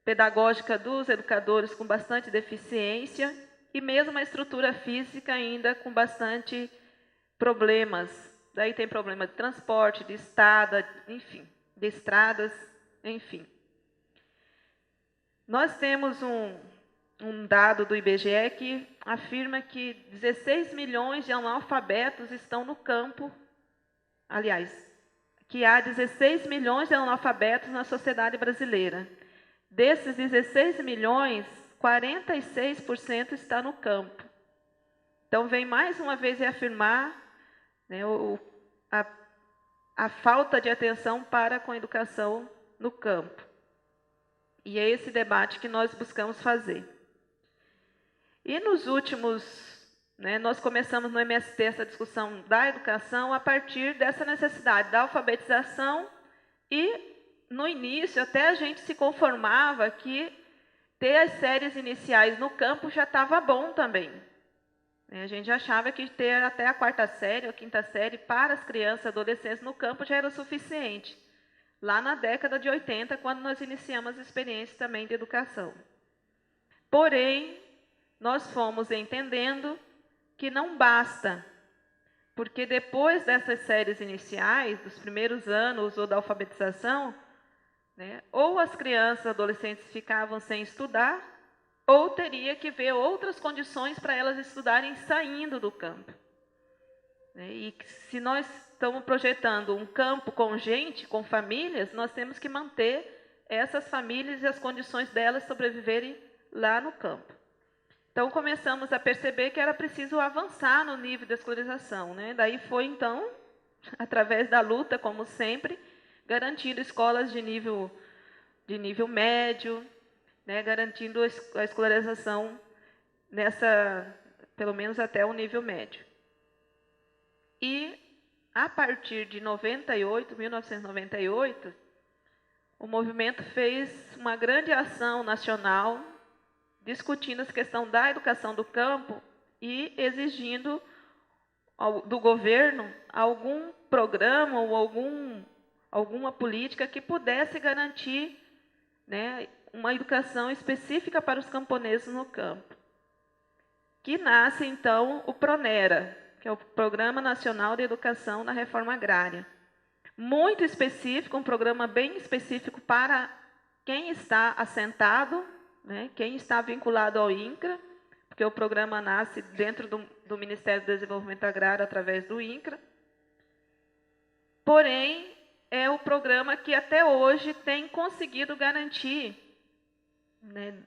Speaker 2: pedagógica dos educadores com bastante deficiência e mesmo a estrutura física ainda com bastante problemas. Daí tem problema de transporte, de estrada, enfim, de estradas, enfim. Nós temos um dado do IBGE que afirma que 16 milhões de analfabetos estão no campo, aliás, que há 16 milhões de analfabetos na sociedade brasileira. Desses 16 milhões, 46% está no campo. Então, vem mais uma vez reafirmar, né, a falta de atenção para com a educação no campo. E é esse debate que nós buscamos fazer. E nos últimos, né, nós começamos no MST essa discussão da educação a partir dessa necessidade da alfabetização e, no início, até a gente se conformava que ter as séries iniciais no campo já estava bom também. A gente achava que ter até a 4ª série ou 5ª série para as crianças e adolescentes no campo já era suficiente. Lá na década de 80, quando nós iniciamos as experiências também de educação. Porém, nós fomos entendendo que não basta, porque depois dessas séries iniciais, dos primeiros anos ou da alfabetização, né, ou as crianças e adolescentes ficavam sem estudar, ou teria que ver outras condições para elas estudarem saindo do campo. E se nós estamos projetando um campo com gente, com famílias, nós temos que manter essas famílias e as condições delas sobreviverem lá no campo. Então, começamos a perceber que era preciso avançar no nível de escolarização, né? Daí foi, então, através da luta, como sempre, garantindo escolas de nível médio, né? Garantindo a escolarização pelo menos até o nível médio. E, a partir de 1998, o movimento fez uma grande ação nacional discutindo essa questão da educação do campo e exigindo do governo algum programa ou alguma política que pudesse garantir, né, uma educação específica para os camponeses no campo. Que nasce, então, o PRONERA, que é o Programa Nacional de Educação na Reforma Agrária. Muito específico, um programa bem específico para quem está assentado, né, quem está vinculado ao INCRA, porque o programa nasce dentro do Ministério do Desenvolvimento Agrário através do INCRA. Porém, é o programa que até hoje tem conseguido garantir, né,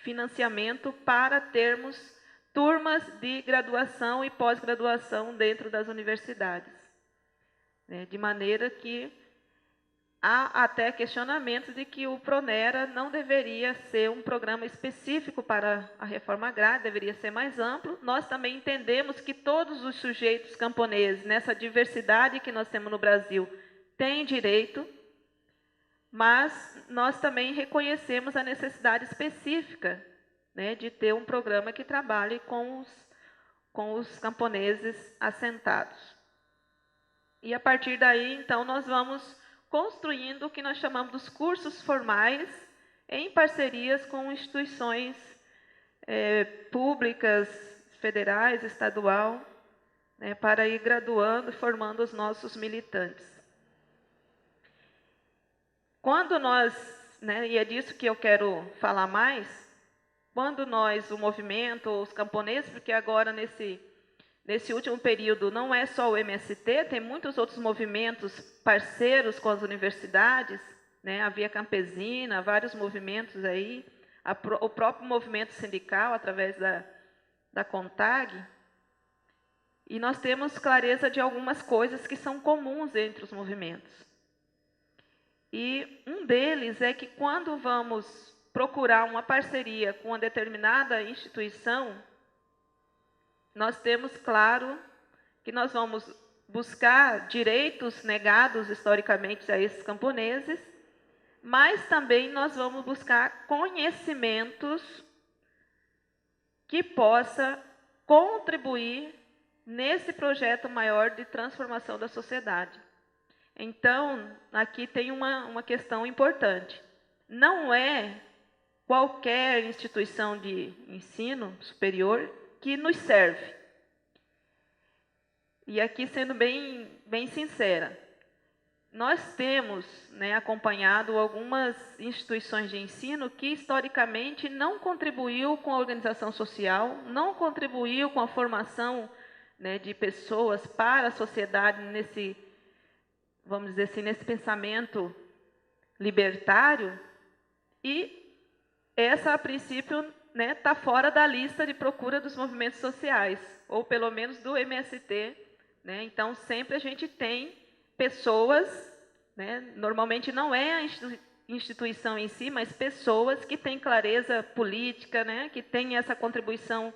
Speaker 2: financiamento para termos turmas de graduação e pós-graduação dentro das universidades. De maneira que há até questionamentos de que o PRONERA não deveria ser um programa específico para a reforma agrária, deveria ser mais amplo. Nós também entendemos que todos os sujeitos camponeses, nessa diversidade que nós temos no Brasil, têm direito, mas nós também reconhecemos a necessidade específica, né, de ter um programa que trabalhe com os camponeses assentados. E a partir daí, então, nós vamos construindo o que nós chamamos dos cursos formais em parcerias com instituições públicas, federais, estadual, né, para ir graduando e formando os nossos militantes. Quando nós, né, e é disso que eu quero falar mais, quando nós, o movimento, os camponeses, porque agora nesse último período não é só o MST, tem muitos outros movimentos parceiros com as universidades, né, a Via Campesina, vários movimentos aí, o próprio movimento sindical, através da CONTAG, e nós temos clareza de algumas coisas que são comuns entre os movimentos. E um deles é que quando vamos procurar uma parceria com uma determinada instituição, nós temos claro que nós vamos buscar direitos negados historicamente a esses camponeses, mas também nós vamos buscar conhecimentos que possa contribuir nesse projeto maior de transformação da sociedade. Então, aqui tem uma questão importante. Não é qualquer instituição de ensino superior que nos serve. E aqui, sendo bem sincera, nós temos, né, acompanhado algumas instituições de ensino que, historicamente, não contribuiu com a organização social, não contribuiu com a formação, né, de pessoas para a sociedade nesse, vamos dizer assim, nesse pensamento libertário, e essa, a princípio, né, está fora da lista de procura dos movimentos sociais, ou pelo menos do MST, né? Então, sempre a gente tem pessoas, né, normalmente não é a instituição em si, mas pessoas que têm clareza política, né, que têm essa contribuição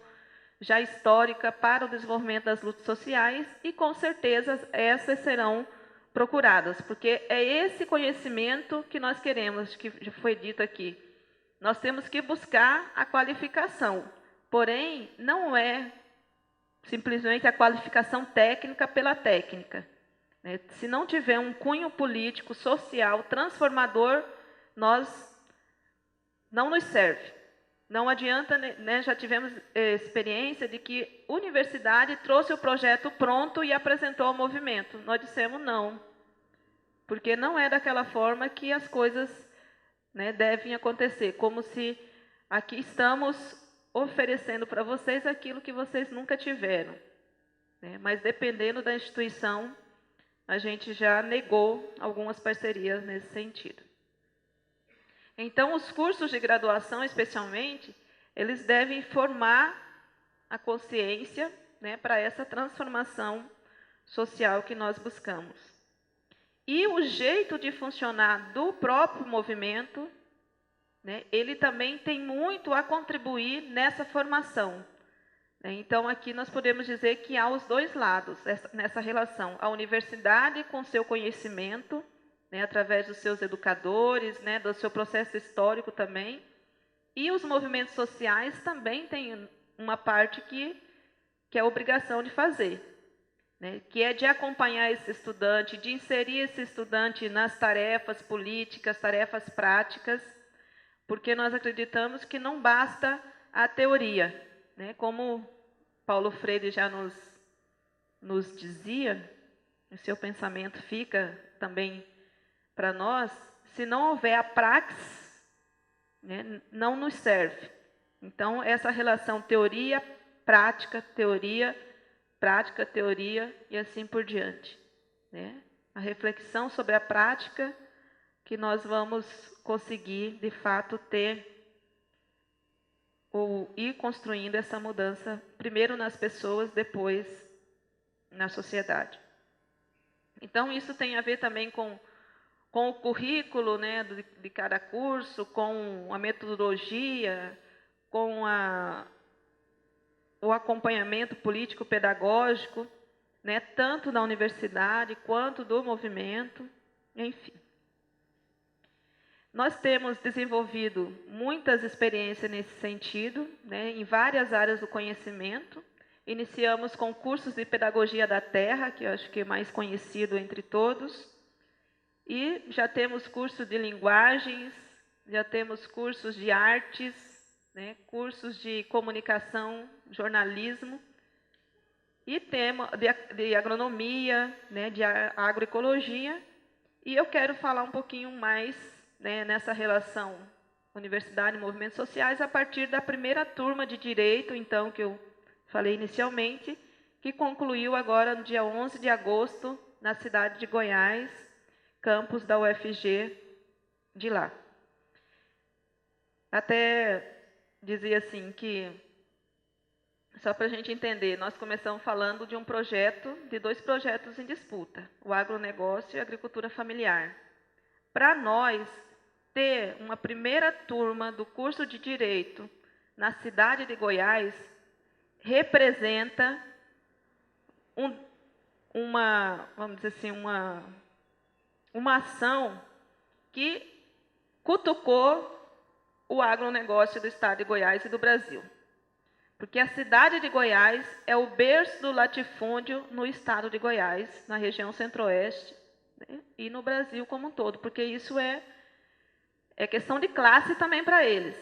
Speaker 2: já histórica para o desenvolvimento das lutas sociais, e com certeza essas serão procuradas, porque é esse conhecimento que nós queremos, que já foi dito aqui. Nós temos que buscar a qualificação, porém, não é simplesmente a qualificação técnica pela técnica. Se não tiver um cunho político, social, transformador, não nos serve. Não adianta, né, já tivemos experiência de que a universidade trouxe o projeto pronto e apresentou ao movimento. Nós dissemos não, porque não é daquela forma que as coisas, né, devem acontecer, como se aqui estamos oferecendo para vocês aquilo que vocês nunca tiveram, né? Mas dependendo da instituição, a gente já negou algumas parcerias nesse sentido. Então, os cursos de graduação, especialmente, eles devem formar a consciência, né, para essa transformação social que nós buscamos. E o jeito de funcionar do próprio movimento, né, ele também tem muito a contribuir nessa formação. Então, aqui nós podemos dizer que há os dois lados nessa relação. A universidade com seu conhecimento, né, através dos seus educadores, né, do seu processo histórico também, e os movimentos sociais também têm uma parte que é a obrigação de fazer, né, que é de acompanhar esse estudante, de inserir esse estudante nas tarefas políticas, tarefas práticas, porque nós acreditamos que não basta a teoria, né? Como Paulo Freire já nos dizia, o seu pensamento fica também para nós, se não houver a praxis, né, não nos serve. Então, essa relação teoria, prática, teoria e assim por diante, né? A reflexão sobre a prática que nós vamos conseguir, de fato, ter ou ir construindo essa mudança, primeiro nas pessoas, depois na sociedade. Então, isso tem a ver também com o currículo, né, de cada curso, com a metodologia, com o acompanhamento político-pedagógico, né, tanto da universidade quanto do movimento, enfim. Nós temos desenvolvido muitas experiências nesse sentido, né, em várias áreas do conhecimento. Iniciamos com cursos de pedagogia da terra, que eu acho que é mais conhecido entre todos, e já temos cursos de linguagens, já temos cursos de artes, né, cursos de comunicação, jornalismo, e temos de agronomia, né, de agroecologia, e eu quero falar um pouquinho mais, né, nessa relação universidade e movimentos sociais a partir da primeira turma de Direito, então, que eu falei inicialmente, que concluiu agora no dia 11 de agosto, na cidade de Goiás, campus da UFG de lá. Até dizia assim que, só para a gente entender, nós começamos falando de de dois projetos em disputa, o agronegócio e a agricultura familiar. Para nós, ter uma primeira turma do curso de Direito na cidade de Goiás representa vamos dizer assim, uma ação que cutucou o agronegócio do estado de Goiás e do Brasil. Porque a cidade de Goiás é o berço do latifúndio no estado de Goiás, na região centro-oeste, né, e no Brasil como um todo, porque isso é questão de classe também para eles.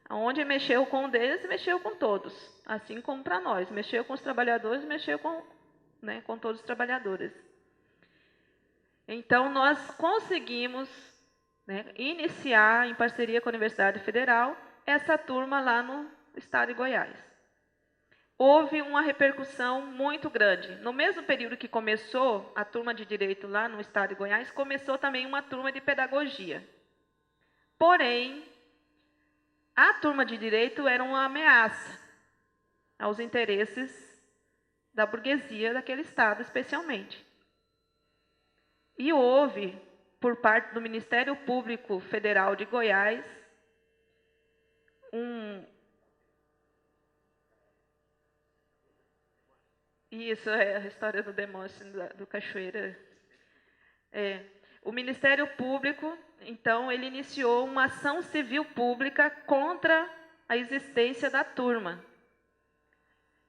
Speaker 2: Onde mexeu com um deles, mexeu com todos, assim como para nós. Mexeu com os trabalhadores, mexeu com, né, com todos os trabalhadores. Então, nós conseguimos, né, iniciar, em parceria com a Universidade Federal, essa turma lá no estado de Goiás. Houve uma repercussão muito grande. No mesmo período que começou a turma de Direito lá no estado de Goiás, começou também uma turma de Pedagogia. Porém, a turma de Direito era uma ameaça aos interesses da burguesia daquele estado, especialmente. E houve, por parte do Ministério Público Federal de Goiás, Isso é a história do Demóstenes do Cachoeira. O Ministério Público, então, ele iniciou uma ação civil pública contra a existência da turma.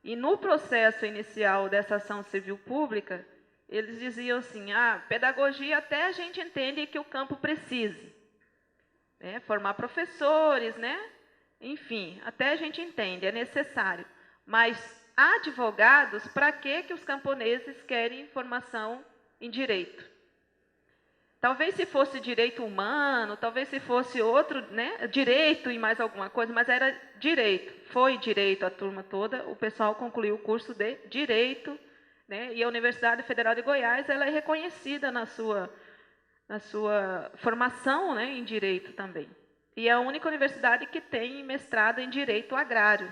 Speaker 2: E no processo inicial dessa ação civil pública, eles diziam assim, pedagogia até a gente entende que o campo precise, né? Formar professores, né? Enfim, até a gente entende, é necessário. Mas advogados, para que os camponeses querem formação em direito? Talvez se fosse direito humano, talvez se fosse outro, né, direito e mais alguma coisa, mas era direito. Foi direito a turma toda, o pessoal concluiu o curso de direito, né, e a Universidade Federal de Goiás ela é reconhecida na sua formação, né, em direito também. E é a única universidade que tem mestrado em direito agrário.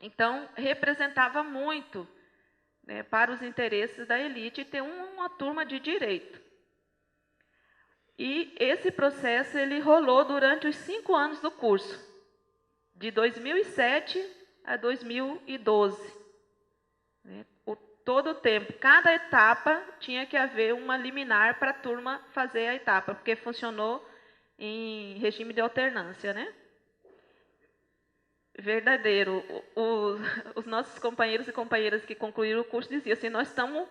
Speaker 2: Então, representava muito, né, para os interesses da elite ter uma turma de direito. E esse processo ele rolou durante os 5 anos do curso, de 2007 a 2012. Né? Todo o tempo, cada etapa tinha que haver uma liminar para a turma fazer a etapa, porque funcionou em regime de alternância, né? Verdadeiro. Os nossos companheiros e companheiras que concluíram o curso diziam assim, nós estamos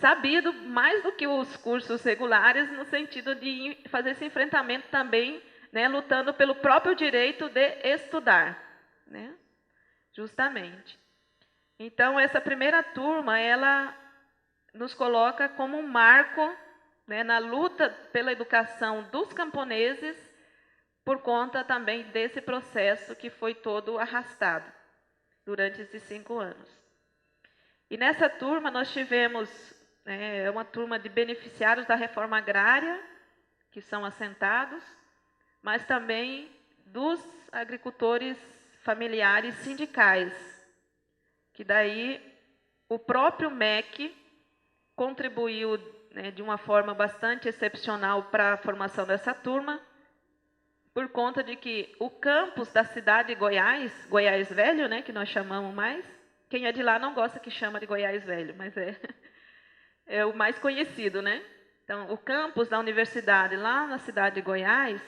Speaker 2: sabido mais do que os cursos regulares, no sentido de fazer esse enfrentamento também, né, lutando pelo próprio direito de estudar, né, justamente. Então, essa primeira turma, ela nos coloca como um marco, né, na luta pela educação dos camponeses, por conta também desse processo que foi todo arrastado durante esses 5 anos. E nessa turma nós tivemos uma turma de beneficiários da reforma agrária, que são assentados, mas também dos agricultores familiares sindicais, que daí o próprio MEC contribuiu, né, de uma forma bastante excepcional para a formação dessa turma, por conta de que o campus da cidade de Goiás, Goiás Velho, né, que nós chamamos mais, quem é de lá não gosta que chama de Goiás Velho, mas é o mais conhecido, né? Então, o campus da universidade lá na cidade de Goiás,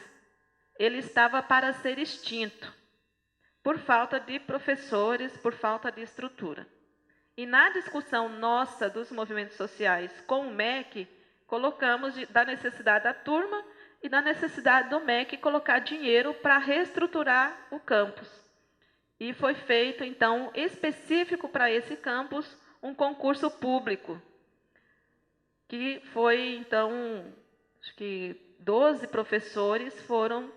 Speaker 2: ele estava para ser extinto, por falta de professores, por falta de estrutura. E na discussão nossa dos movimentos sociais com o MEC, colocamos da necessidade da turma e da necessidade do MEC colocar dinheiro para reestruturar o campus. E foi feito, então, específico para esse campus, um concurso público, que foi, então, acho que 12 professores foram,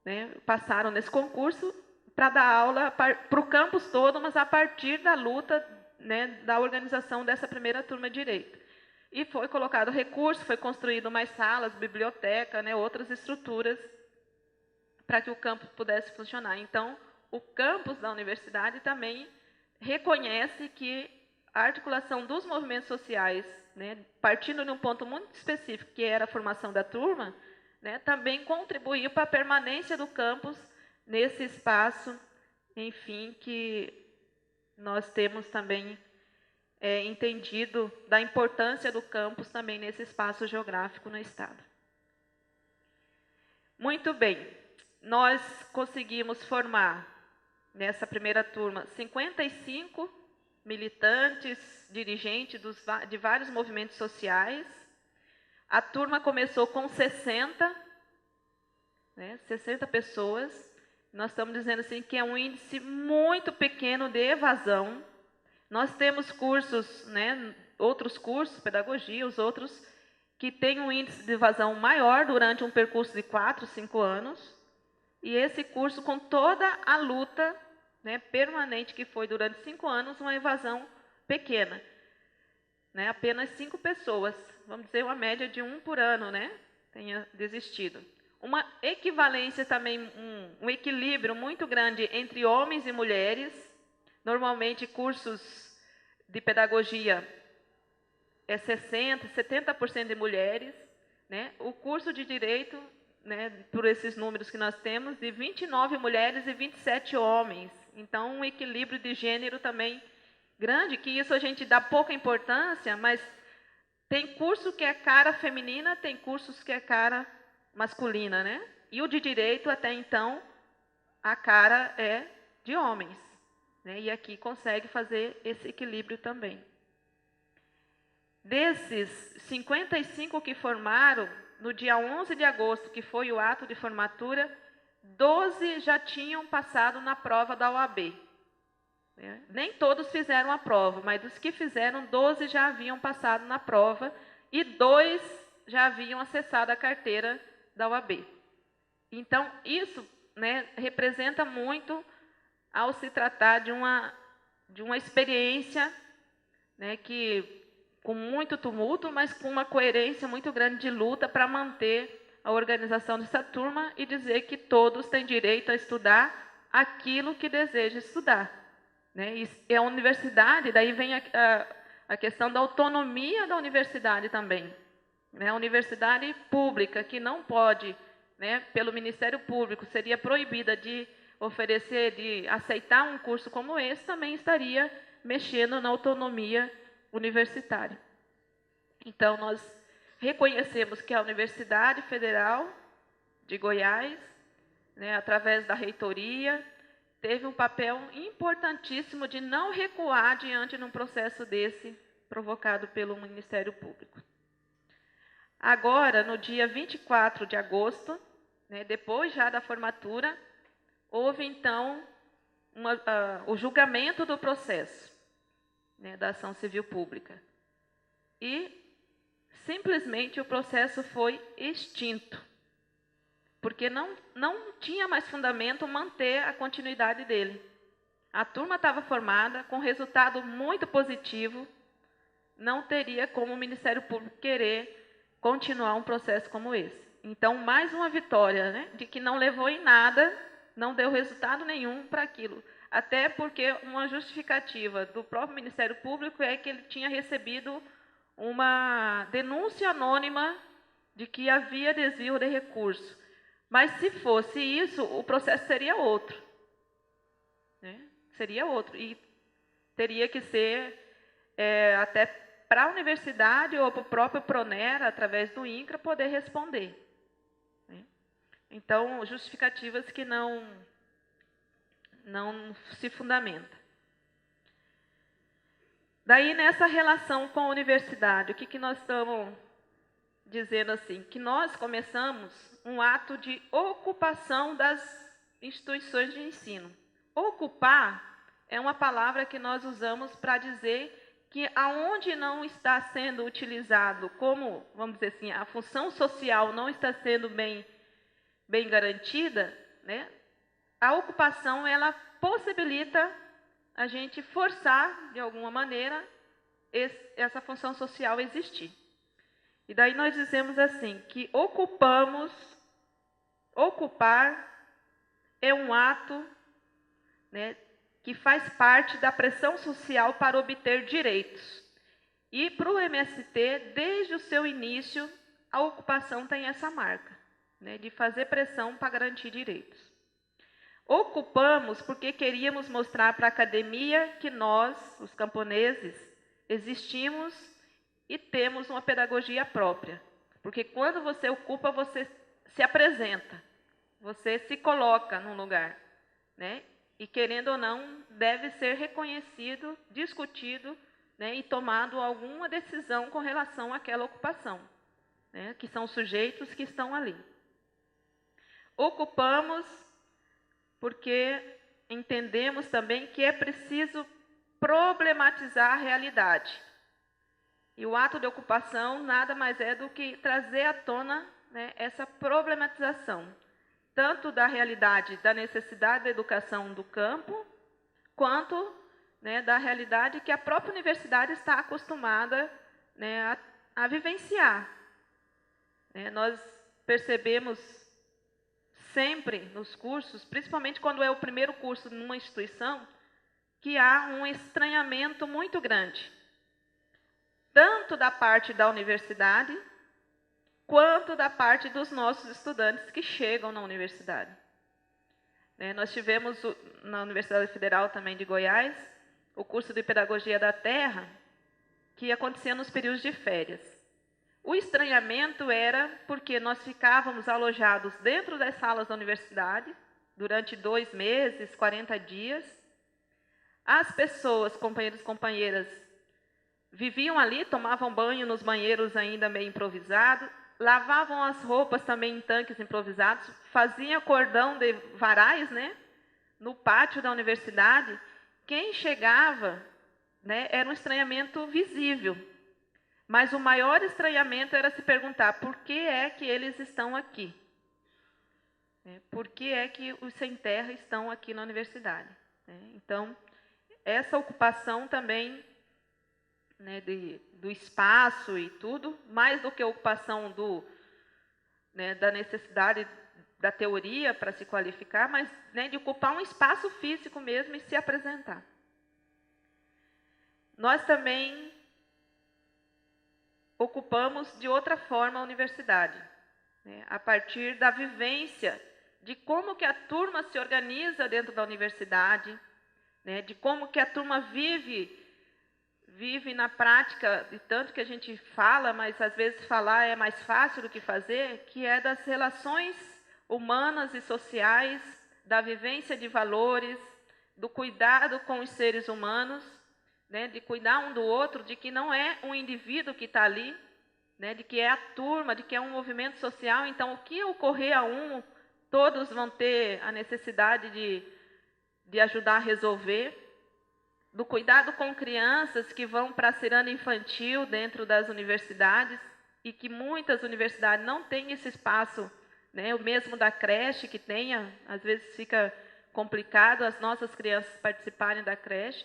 Speaker 2: né, passaram nesse concurso para dar aula para o campus todo, mas a partir da luta, né, da organização dessa primeira turma de Direito. E foi colocado recurso, foi construído mais salas, biblioteca, né, outras estruturas para que o campus pudesse funcionar. Então, o campus da universidade também reconhece que a articulação dos movimentos sociais, né, partindo de um ponto muito específico, que era a formação da turma, né, também contribuiu para a permanência do campus nesse espaço, enfim, que nós temos também entendido da importância do campus também nesse espaço geográfico no Estado. Muito bem, nós conseguimos formar, nessa primeira turma, 55 militantes, dirigentes de vários movimentos sociais, A turma começou com 60, né, 60 pessoas. Nós estamos dizendo assim que é um índice muito pequeno de evasão. Nós temos cursos, né, outros cursos, pedagogia, os outros, que têm um índice de evasão maior durante um percurso de 4, 5 anos. E esse curso, com toda a luta, né, permanente que foi durante 5 anos, uma evasão pequena. Né, apenas 5 pessoas, vamos dizer uma média de 1 por ano, né, tenha desistido. Uma equivalência também, um equilíbrio muito grande entre homens e mulheres. Normalmente, cursos de pedagogia é 60%, 70% de mulheres. Né? O curso de direito, né, por esses números que nós temos, de 29 mulheres e 27 homens. Então, um equilíbrio de gênero também grande, que isso a gente dá pouca importância, mas tem curso que é cara feminina, tem cursos que é cara masculina, né? E o de direito, até então, a cara é de homens. Né? E aqui consegue fazer esse equilíbrio também. Desses 55 que formaram, no dia 11 de agosto, que foi o ato de formatura, 12 já tinham passado na prova da OAB. Né? Nem todos fizeram a prova, mas dos que fizeram, 12 já haviam passado na prova e 2 já haviam acessado a carteira da OAB. Então, isso, né, representa muito ao se tratar de uma experiência, né, que, com muito tumulto, mas com uma coerência muito grande de luta para manter a organização dessa turma e dizer que todos têm direito a estudar aquilo que desejam estudar. Né? E é a universidade, daí vem a questão da autonomia da universidade também. Né? A universidade pública, que não pode, né, pelo Ministério Público, seria proibida de oferecer, de aceitar um curso como esse, também estaria mexendo na autonomia universitária. Então, nós reconhecemos que a Universidade Federal de Goiás, né, através da reitoria, teve um papel importantíssimo de não recuar diante de um processo desse provocado pelo Ministério Público. Agora, no dia 24 de agosto, né, depois já da formatura, houve então o julgamento do processo, né, da ação civil pública. E simplesmente o processo foi extinto, porque não tinha mais fundamento manter a continuidade dele. A turma estava formada, com resultado muito positivo, não teria como o Ministério Público querer continuar um processo como esse. Então, mais uma vitória, né, de que não levou em nada, não deu resultado nenhum para aquilo. Até porque uma justificativa do próprio Ministério Público é que ele tinha recebido uma denúncia anônima de que havia desvio de recurso. Mas, se fosse isso, o processo seria outro. Né? Seria outro. E teria que ser até para a universidade ou para o próprio Pronera, através do INCRA, poder responder. Né? Então, justificativas que não se fundamentam. Daí, nessa relação com a universidade, o que nós estamos dizendo assim? Que nós começamos um ato de ocupação das instituições de ensino. Ocupar é uma palavra que nós usamos para dizer que aonde não está sendo utilizado como, vamos dizer assim, a função social não está sendo bem garantida, né? A ocupação, ela possibilita a gente forçar, de alguma maneira, essa função social existir. E daí nós dizemos assim, que ocupar é um ato, né, que faz parte da pressão social para obter direitos. E para o MST, desde o seu início, a ocupação tem essa marca, né, de fazer pressão para garantir direitos. Ocupamos porque queríamos mostrar para a academia que nós, os camponeses, existimos e temos uma pedagogia própria. Porque quando você ocupa, você se apresenta, você se coloca num lugar, né? E, querendo ou não, deve ser reconhecido, discutido, né, e tomado alguma decisão com relação àquela ocupação. né, que são sujeitos que estão ali. Ocupamos porque entendemos também que é preciso problematizar a realidade. E o ato de ocupação nada mais é do que trazer à tona, né, essa problematização, tanto da realidade da necessidade da educação do campo, quanto, né, da realidade que a própria universidade está acostumada, né, a vivenciar. Nós percebemos sempre nos cursos, principalmente quando é o primeiro curso numa instituição, que há um estranhamento muito grande, tanto da parte da universidade, quanto da parte dos nossos estudantes que chegam na universidade. Nós tivemos na Universidade Federal também de Goiás, o curso de Pedagogia da Terra, que acontecia nos períodos de férias. O estranhamento era porque nós ficávamos alojados dentro das salas da universidade, durante 2 meses, 40 dias. As pessoas, companheiros e companheiras, viviam ali, tomavam banho nos banheiros ainda meio improvisados, lavavam as roupas também em tanques improvisados, faziam cordão de varais, né, no pátio da universidade. Quem chegava, né, era um estranhamento visível. Mas o maior estranhamento era se perguntar por que é que eles estão aqui? Por que é que os sem terra estão aqui na universidade? Então, essa ocupação também, né, do espaço e tudo, mais do que a ocupação né, da necessidade da teoria para se qualificar, mas, né, de ocupar um espaço físico mesmo e se apresentar. Nós também ocupamos de outra forma a universidade, né, a partir da vivência de como que a turma se organiza dentro da universidade, né, de como que a turma vive na prática, de tanto que a gente fala, mas às vezes falar é mais fácil do que fazer, que é das relações humanas e sociais, da vivência de valores, do cuidado com os seres humanos, né, de cuidar um do outro, de que não é um indivíduo que está ali, né, de que é a turma, de que é um movimento social. Então, o que ocorrer a um, todos vão ter a necessidade de ajudar a resolver. Do cuidado com crianças que vão para a ciranda infantil dentro das universidades e que muitas universidades não têm esse espaço, né, o mesmo da creche que tenha, às vezes fica complicado as nossas crianças participarem da creche,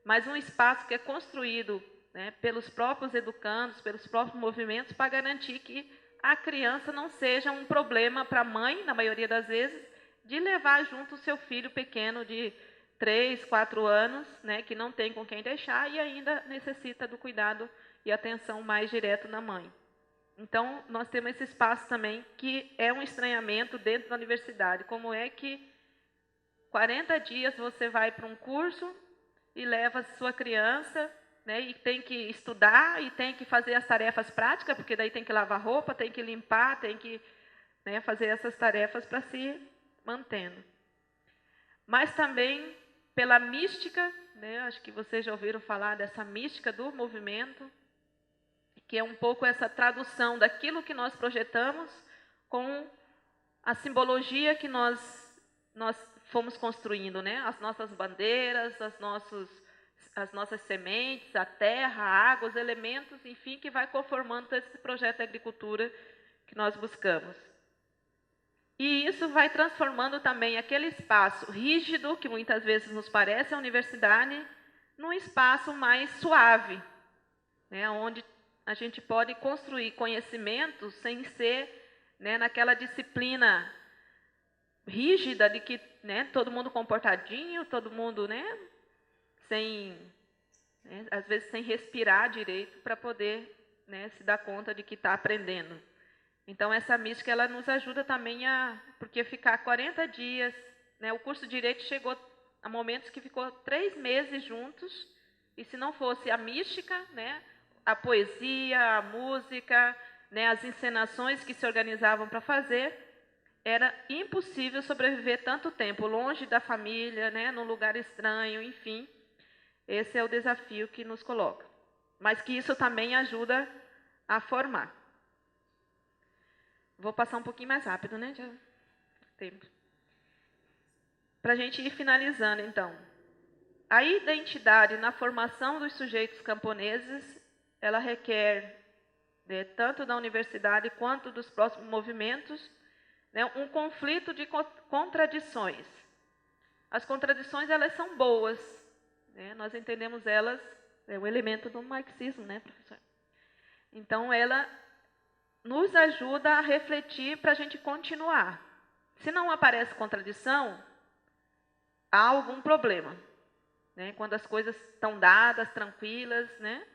Speaker 2: mas um espaço que é construído, né, pelos próprios educandos, pelos próprios movimentos, para garantir que a criança não seja um problema para a mãe, na maioria das vezes, de levar junto o seu filho pequeno de 3, 4 anos, né, que não tem com quem deixar e ainda necessita do cuidado e atenção mais direto da mãe. Então, nós temos esse espaço também que é um estranhamento dentro da universidade. Como é que 40 dias você vai para um curso e leva sua criança, né, e tem que estudar e tem que fazer as tarefas práticas, porque daí tem que lavar roupa, tem que limpar, tem que, né, fazer essas tarefas para se mantendo. Mas também pela mística, né, acho que vocês já ouviram falar dessa mística do movimento, que é um pouco essa tradução daquilo que nós projetamos com a simbologia que nós fomos construindo, né? As nossas bandeiras, as nossas sementes, a terra, a água, os elementos, enfim, que vai conformando todo esse projeto de agricultura que nós buscamos. E isso vai transformando também aquele espaço rígido, que muitas vezes nos parece a universidade, num espaço mais suave, né, onde a gente pode construir conhecimentos sem ser, né, naquela disciplina rígida de que, né, todo mundo comportadinho, todo mundo, né, às vezes sem respirar direito para poder, né, se dar conta de que está aprendendo. Então, essa mística ela nos ajuda também porque ficar 40 dias, né, o curso de Direito chegou a momentos que ficou 3 meses juntos, e se não fosse a mística, né, a poesia, a música, né, as encenações que se organizavam para fazer, era impossível sobreviver tanto tempo, longe da família, né, num lugar estranho, enfim. Esse é o desafio que nos coloca. Mas que isso também ajuda a formar. Vou passar um pouquinho mais rápido, né? Já tempo. Para a gente ir finalizando, então. A identidade na formação dos sujeitos camponeses, ela requer, tanto da universidade quanto dos próximos movimentos, né, um conflito de contradições. As contradições, elas são boas, né? Nós entendemos elas, é um elemento do marxismo, né, professor? Então, ela nos ajuda a refletir para a gente continuar. Se não aparece contradição, há algum problema, né? Quando as coisas estão dadas, tranquilas, né?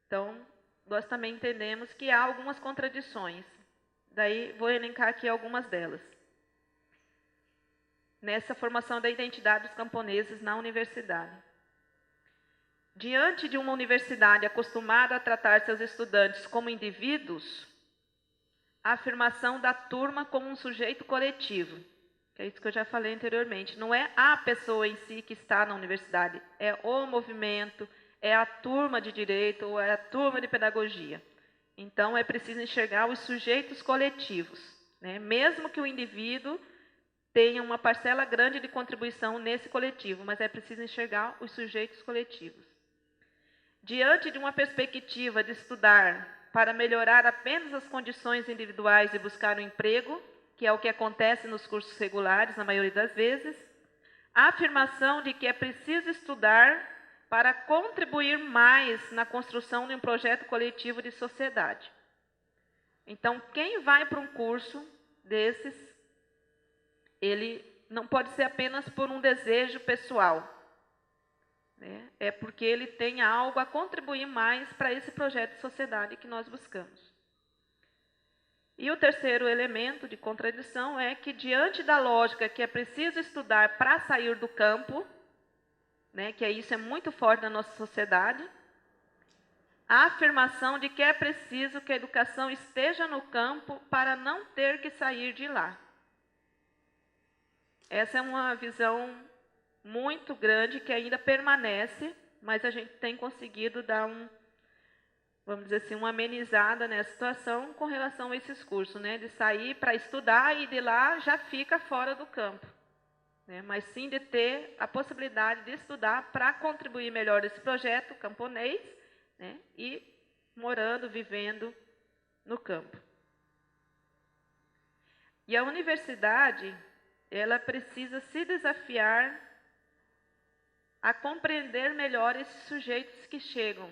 Speaker 2: Então, nós também entendemos que há algumas contradições. Daí, vou elencar aqui algumas delas. Nessa formação da identidade dos camponeses na universidade. Diante de uma universidade acostumada a tratar seus estudantes como indivíduos, a afirmação da turma como um sujeito coletivo, que é isso que eu já falei anteriormente, não é a pessoa em si que está na universidade, é o movimento, é a turma de direito ou é a turma de pedagogia. Então, é preciso enxergar os sujeitos coletivos, né? Mesmo que o indivíduo tenha uma parcela grande de contribuição nesse coletivo, mas é preciso enxergar os sujeitos coletivos. Diante de uma perspectiva de estudar para melhorar apenas as condições individuais de buscar um emprego, que é o que acontece nos cursos regulares, na maioria das vezes, a afirmação de que é preciso estudar para contribuir mais na construção de um projeto coletivo de sociedade. Então, quem vai para um curso desses, ele não pode ser apenas por um desejo pessoal, né? É porque ele tem algo a contribuir mais para esse projeto de sociedade que nós buscamos. E o terceiro elemento de contradição é que, diante da lógica que é preciso estudar para sair do campo, né, que isso é muito forte na nossa sociedade, a afirmação de que é preciso que a educação esteja no campo para não ter que sair de lá. Essa é uma visão muito grande que ainda permanece, mas a gente tem conseguido dar vamos dizer assim, uma amenizada nessa situação com relação a esses cursos, né? De sair para estudar e de lá já fica fora do campo, né? Mas sim de ter a possibilidade de estudar para contribuir melhor nesse projeto camponês, né? E morando, vivendo no campo. E a universidade, ela precisa se desafiar a compreender melhor esses sujeitos que chegam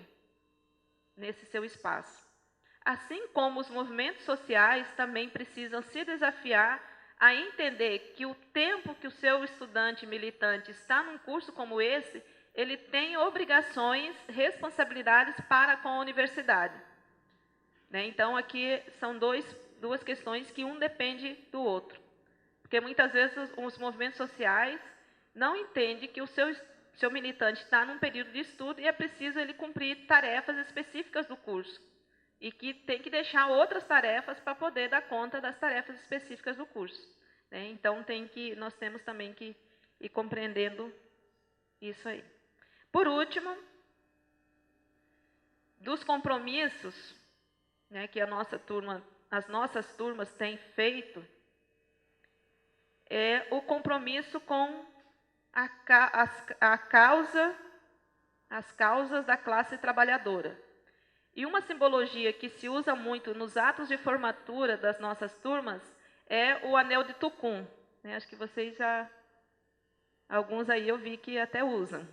Speaker 2: nesse seu espaço. Assim como os movimentos sociais também precisam se desafiar a entender que o tempo que o seu estudante militante está num curso como esse, ele tem obrigações, responsabilidades para com a universidade, né? Então, aqui são duas questões que um depende do outro. Porque muitas vezes os movimentos sociais não entendem que o seu militante está num período de estudo e é preciso ele cumprir tarefas específicas do curso. E que tem que deixar outras tarefas para poder dar conta das tarefas específicas do curso, né? Então, nós temos também que ir compreendendo isso aí. Por último, dos compromissos, né, que as nossas turmas têm feito, é o compromisso com as causas da classe trabalhadora. E uma simbologia que se usa muito nos atos de formatura das nossas turmas é o anel de Tucum, né? Acho que vocês alguns aí eu vi que até usam.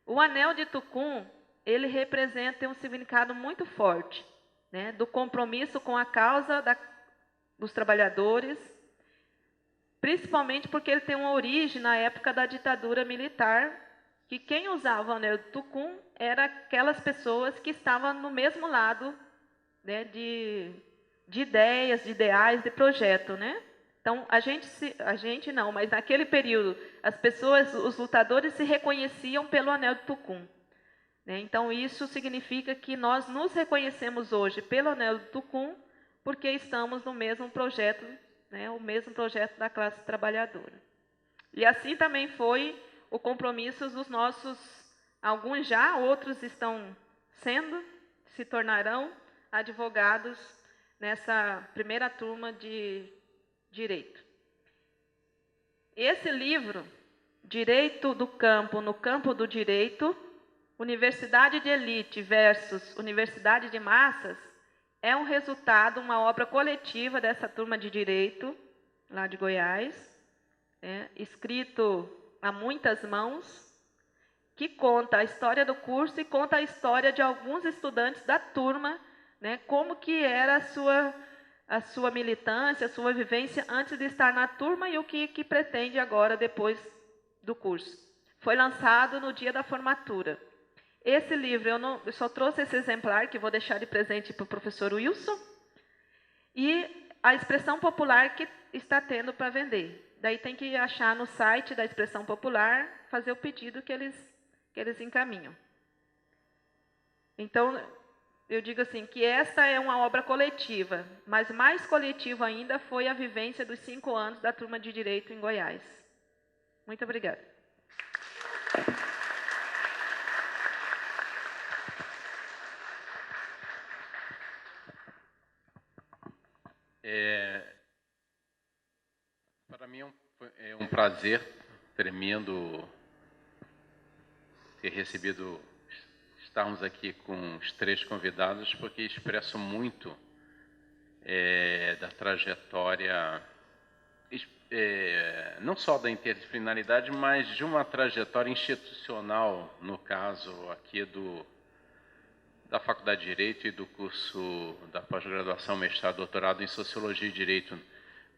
Speaker 2: O anel de Tucum, ele representa um significado muito forte, né? Do compromisso com a causa dos trabalhadores, principalmente porque ele tem uma origem na época da ditadura militar, que quem usava o anel de Tucum eram aquelas pessoas que estavam no mesmo lado, né, de ideias, de ideais, de projeto, né? Então, a gente não, mas naquele período, as pessoas, os lutadores se reconheciam pelo anel de Tucum, né? Então, isso significa que nós nos reconhecemos hoje pelo anel de Tucum, porque estamos no mesmo projeto, né, o mesmo projeto da classe trabalhadora. E assim também foi o compromisso dos nossos, alguns já, outros estão se tornarão advogados nessa primeira turma de Direito. Esse livro, Direito do Campo no Campo do Direito, Universidade de Elite versus Universidade de Massas, é um resultado, uma obra coletiva dessa turma de Direito, lá de Goiás, escrito a muitas mãos, que conta a história do curso e conta a história de alguns estudantes da turma, como que era a sua militância, a sua vivência antes de estar na turma e o que pretende agora, depois do curso. Foi lançado no dia da formatura. Esse livro, eu só trouxe esse exemplar, que vou deixar de presente para o professor Wilson, e a Expressão Popular que está tendo para vender. Daí tem que achar no site da Expressão Popular, fazer o pedido que eles encaminham. Então, eu digo assim, que esta é uma obra coletiva, mas mais coletiva ainda foi a vivência dos 5 anos da turma de Direito em Goiás. Muito obrigada.
Speaker 3: Para mim é um prazer tremendo ter recebido, estarmos aqui com os 3 convidados, porque expresso muito da trajetória, não só da interdisciplinaridade, mas de uma trajetória institucional, no caso aqui da Faculdade de Direito e do curso da pós-graduação, mestrado, doutorado em Sociologia e Direito.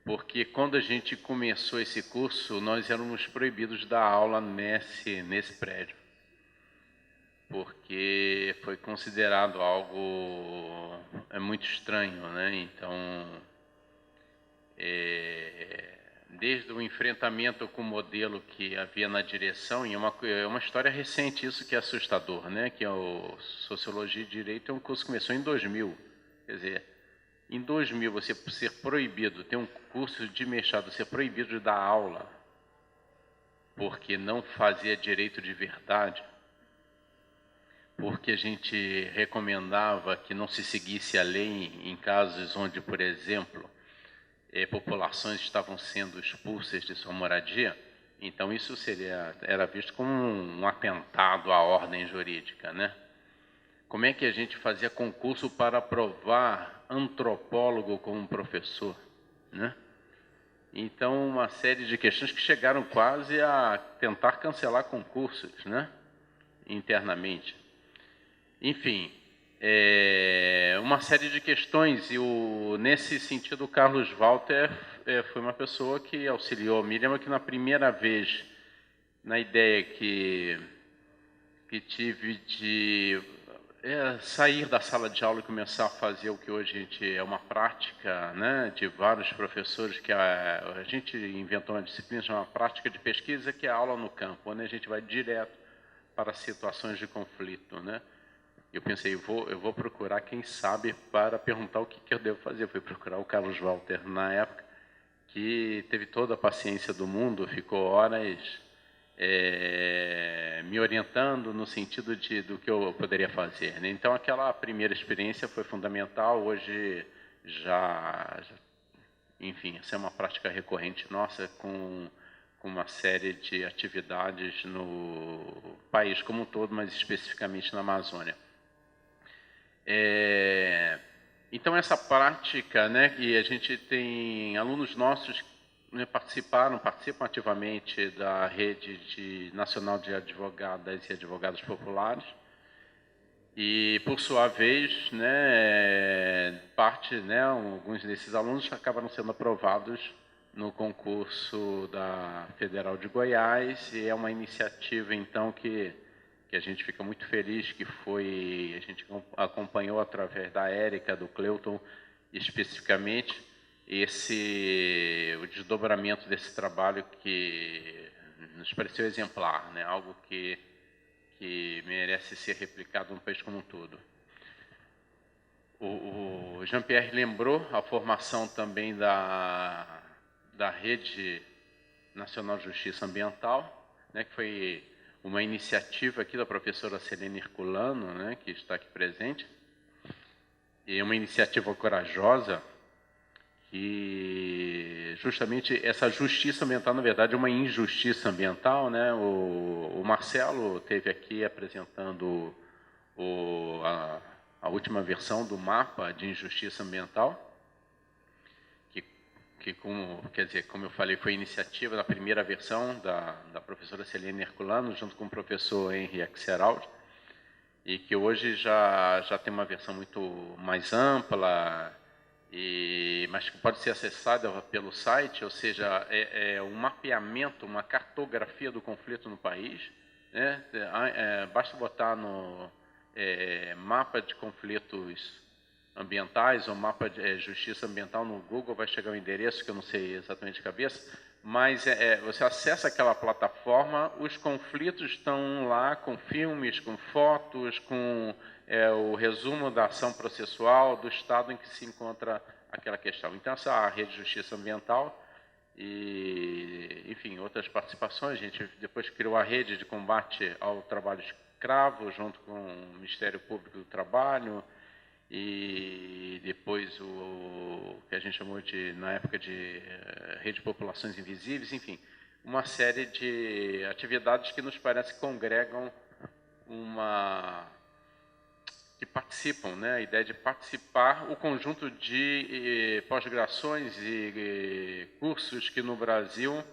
Speaker 3: Porque quando a gente começou esse curso, nós éramos proibidos de dar aula nesse prédio. Porque foi considerado algo muito estranho, né? Então, desde o enfrentamento com o modelo que havia na direção, e é uma história recente isso que é assustador, né? Que o Sociologia e Direito é um curso que começou em 2000, quer dizer, em 2000 você ser proibido, ter um curso de mestrado, ser proibido de dar aula, porque não fazia direito de verdade, porque a gente recomendava que não se seguisse a lei em casos onde, por exemplo, populações estavam sendo expulsas de sua moradia, então isso era visto como um atentado à ordem jurídica, né? Como é que a gente fazia concurso para aprovar antropólogo como professor, né? Então, uma série de questões que chegaram quase a tentar cancelar concursos, né? Internamente. Enfim, uma série de questões, e nesse sentido o Carlos Walter foi uma pessoa que auxiliou a Miriam, que na primeira vez, na ideia que tive de sair da sala de aula e começar a fazer o que hoje é uma prática, né, de vários professores, que a gente inventou uma disciplina chamada prática de pesquisa, que é a aula no campo, onde a gente vai direto para situações de conflito, né? Eu pensei, eu vou procurar quem sabe para perguntar o que eu devo fazer. Eu fui procurar o Carlos Walter na época, que teve toda a paciência do mundo, ficou horas me orientando no sentido do que eu poderia fazer, né? Então, aquela primeira experiência foi fundamental. Hoje, enfim, essa é uma prática recorrente nossa, com uma série de atividades no país como um todo, mas especificamente na Amazônia. Então, essa prática, né, que a gente tem alunos nossos que participam ativamente da rede nacional de advogadas e advogados populares, e, por sua vez, né, alguns desses alunos acabaram sendo aprovados no concurso da Federal de Goiás, e é uma iniciativa, então, que a gente fica muito feliz, a gente acompanhou através da Érica, do Cleuton, especificamente, o desdobramento desse trabalho que nos pareceu exemplar, né? Algo que merece ser replicado no país como um todo. O Jean-Pierre lembrou a formação também da Rede Nacional de Justiça Ambiental, né, que foi uma iniciativa aqui da professora Selene Herculano, né, que está aqui presente. e uma iniciativa corajosa, que justamente essa justiça ambiental, na verdade, é uma injustiça ambiental, né? O Marcelo esteve aqui apresentando a última versão do mapa de injustiça ambiental, como eu falei, foi iniciativa da primeira versão da professora Celene Herculano, junto com o professor Henri Axelrod, e que hoje já tem uma versão muito mais ampla, mas que pode ser acessada pelo site, ou seja, é um mapeamento, uma cartografia do conflito no país, né? Basta botar no mapa de conflitos ambientais ou mapa de justiça ambiental no Google, vai chegar o endereço que eu não sei exatamente de cabeça, mas você acessa aquela plataforma, os conflitos estão lá com filmes, com fotos, com o resumo da ação processual do estado em que se encontra aquela questão. Então, essa rede de justiça ambiental e, enfim, outras participações, a gente depois criou a rede de combate ao trabalho escravo, junto com o Ministério Público do Trabalho, e depois o que a gente chamou na época de Rede de Populações Invisíveis, enfim, uma série de atividades que nos parece que congregam que participam, né? A ideia de participar, o conjunto de pós-graduações e cursos que no Brasil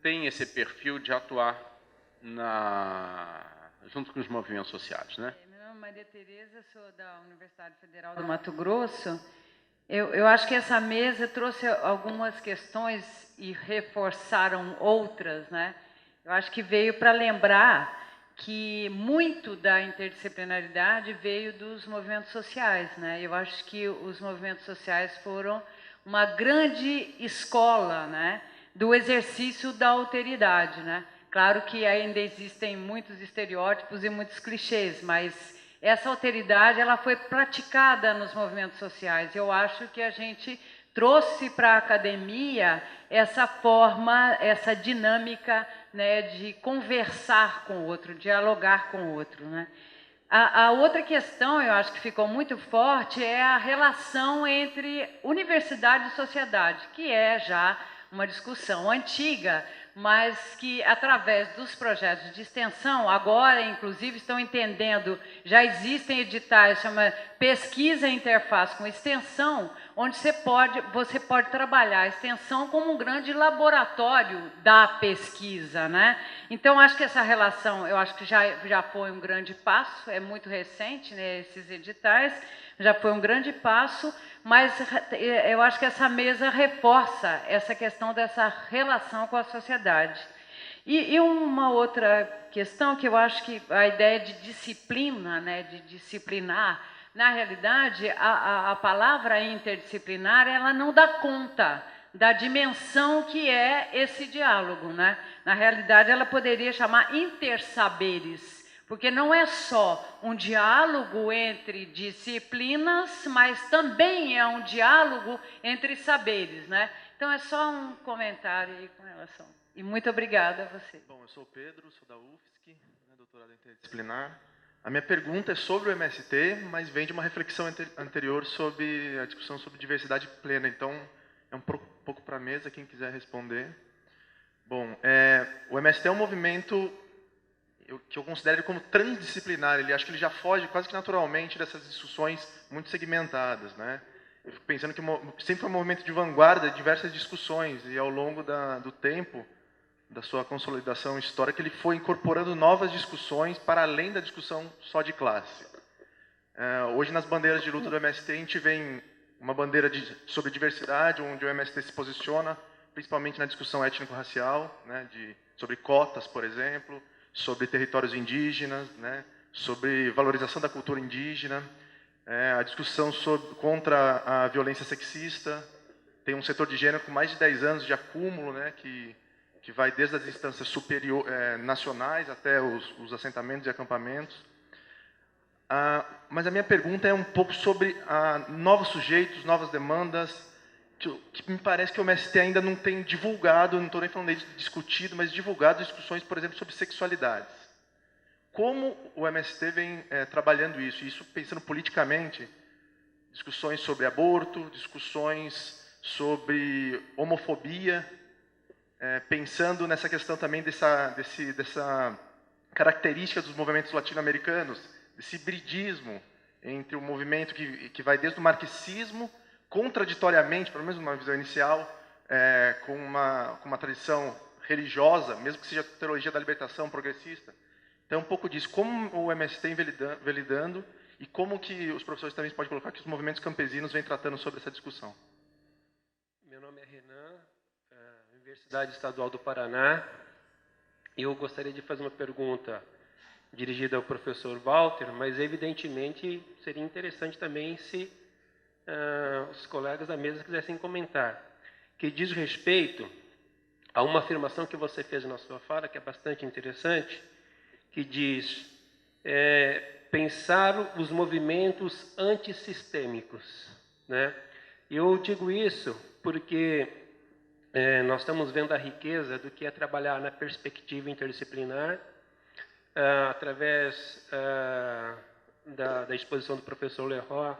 Speaker 3: tem esse perfil de atuar junto com os movimentos sociais, né?
Speaker 4: Maria Tereza, sou da Universidade Federal do Mato Grosso. Eu acho que essa mesa trouxe algumas questões e reforçaram outras, né? Eu acho que veio para lembrar que muito da interdisciplinaridade veio dos movimentos sociais, né? Eu acho que os movimentos sociais foram uma grande escola, né, do exercício da alteridade, né? Claro que ainda existem muitos estereótipos e muitos clichês, mas essa alteridade ela foi praticada nos movimentos sociais. Eu acho que a gente trouxe para a academia essa forma, essa dinâmica, né, de conversar com o outro, dialogar com o outro, né? A outra questão, eu acho que ficou muito forte, é a relação entre universidade e sociedade, que é já uma discussão antiga, mas que, através dos projetos de extensão, agora, inclusive, estão entendendo, já existem editais, chama Pesquisa e Interface com Extensão, onde você pode trabalhar a extensão como um grande laboratório da pesquisa, né? Então, acho que essa relação, eu acho que já foi um grande passo, é muito recente, né, esses editais, já foi um grande passo, mas eu acho que essa mesa reforça essa questão dessa relação com a sociedade. E uma outra questão que eu acho que a ideia de disciplina, né, de disciplinar, na realidade, a palavra interdisciplinar, ela não dá conta da dimensão que é esse diálogo, né? Na realidade, ela poderia chamar intersaberes, porque não é só um diálogo entre disciplinas, mas também é um diálogo entre saberes, né? Então, é só um comentário aí com relação. E muito obrigada a você.
Speaker 5: Bom, eu sou o Pedro, sou da UFSC, né, doutorado interdisciplinar. A minha pergunta é sobre o MST, mas vem de uma reflexão anterior sobre a discussão sobre diversidade plena. Então, é um pouco para a mesa, quem quiser responder. Bom, o MST é um movimento que eu considero como transdisciplinar. Acho que ele já foge quase que naturalmente dessas discussões muito segmentadas, né? Eu fico pensando que sempre foi um movimento de vanguarda de diversas discussões, e ao longo do tempo, da sua consolidação histórica, ele foi incorporando novas discussões para além da discussão só de classe. Hoje, nas bandeiras de luta do MST, a gente vê uma bandeira sobre diversidade, onde o MST se posiciona, principalmente na discussão étnico-racial, né, sobre cotas, por exemplo, sobre territórios indígenas, né, sobre valorização da cultura indígena, a discussão contra a violência sexista. Tem um setor de gênero com mais de 10 anos de acúmulo, né, que vai desde as instâncias nacionais até os assentamentos e acampamentos. Mas a minha pergunta é um pouco sobre novos sujeitos, novas demandas, que me parece que o MST ainda não tem divulgado, não estou nem falando de discutido, mas divulgado discussões, por exemplo, sobre sexualidades. como o MST vem trabalhando isso pensando politicamente, discussões sobre aborto, discussões sobre homofobia, pensando nessa questão também dessa característica dos movimentos latino-americanos, desse hibridismo entre o movimento que vai desde o marxismo, contraditoriamente, pelo menos numa visão inicial, com uma tradição religiosa, mesmo que seja teologia da libertação progressista. Então, um pouco disso, como o MST vem lidando e como que os professores também podem colocar que os movimentos campesinos vêm tratando sobre essa discussão.
Speaker 6: Meu nome é Renan, Universidade Estadual do Paraná. Eu gostaria de fazer uma pergunta dirigida ao professor Walter, mas evidentemente seria interessante também se os colegas da mesa quisessem comentar, que diz respeito a uma afirmação que você fez na sua fala, que é bastante interessante, que diz pensar os movimentos antissistêmicos, né? Eu digo isso porque nós estamos vendo a riqueza do que é trabalhar na perspectiva interdisciplinar, através da exposição do professor Leroy.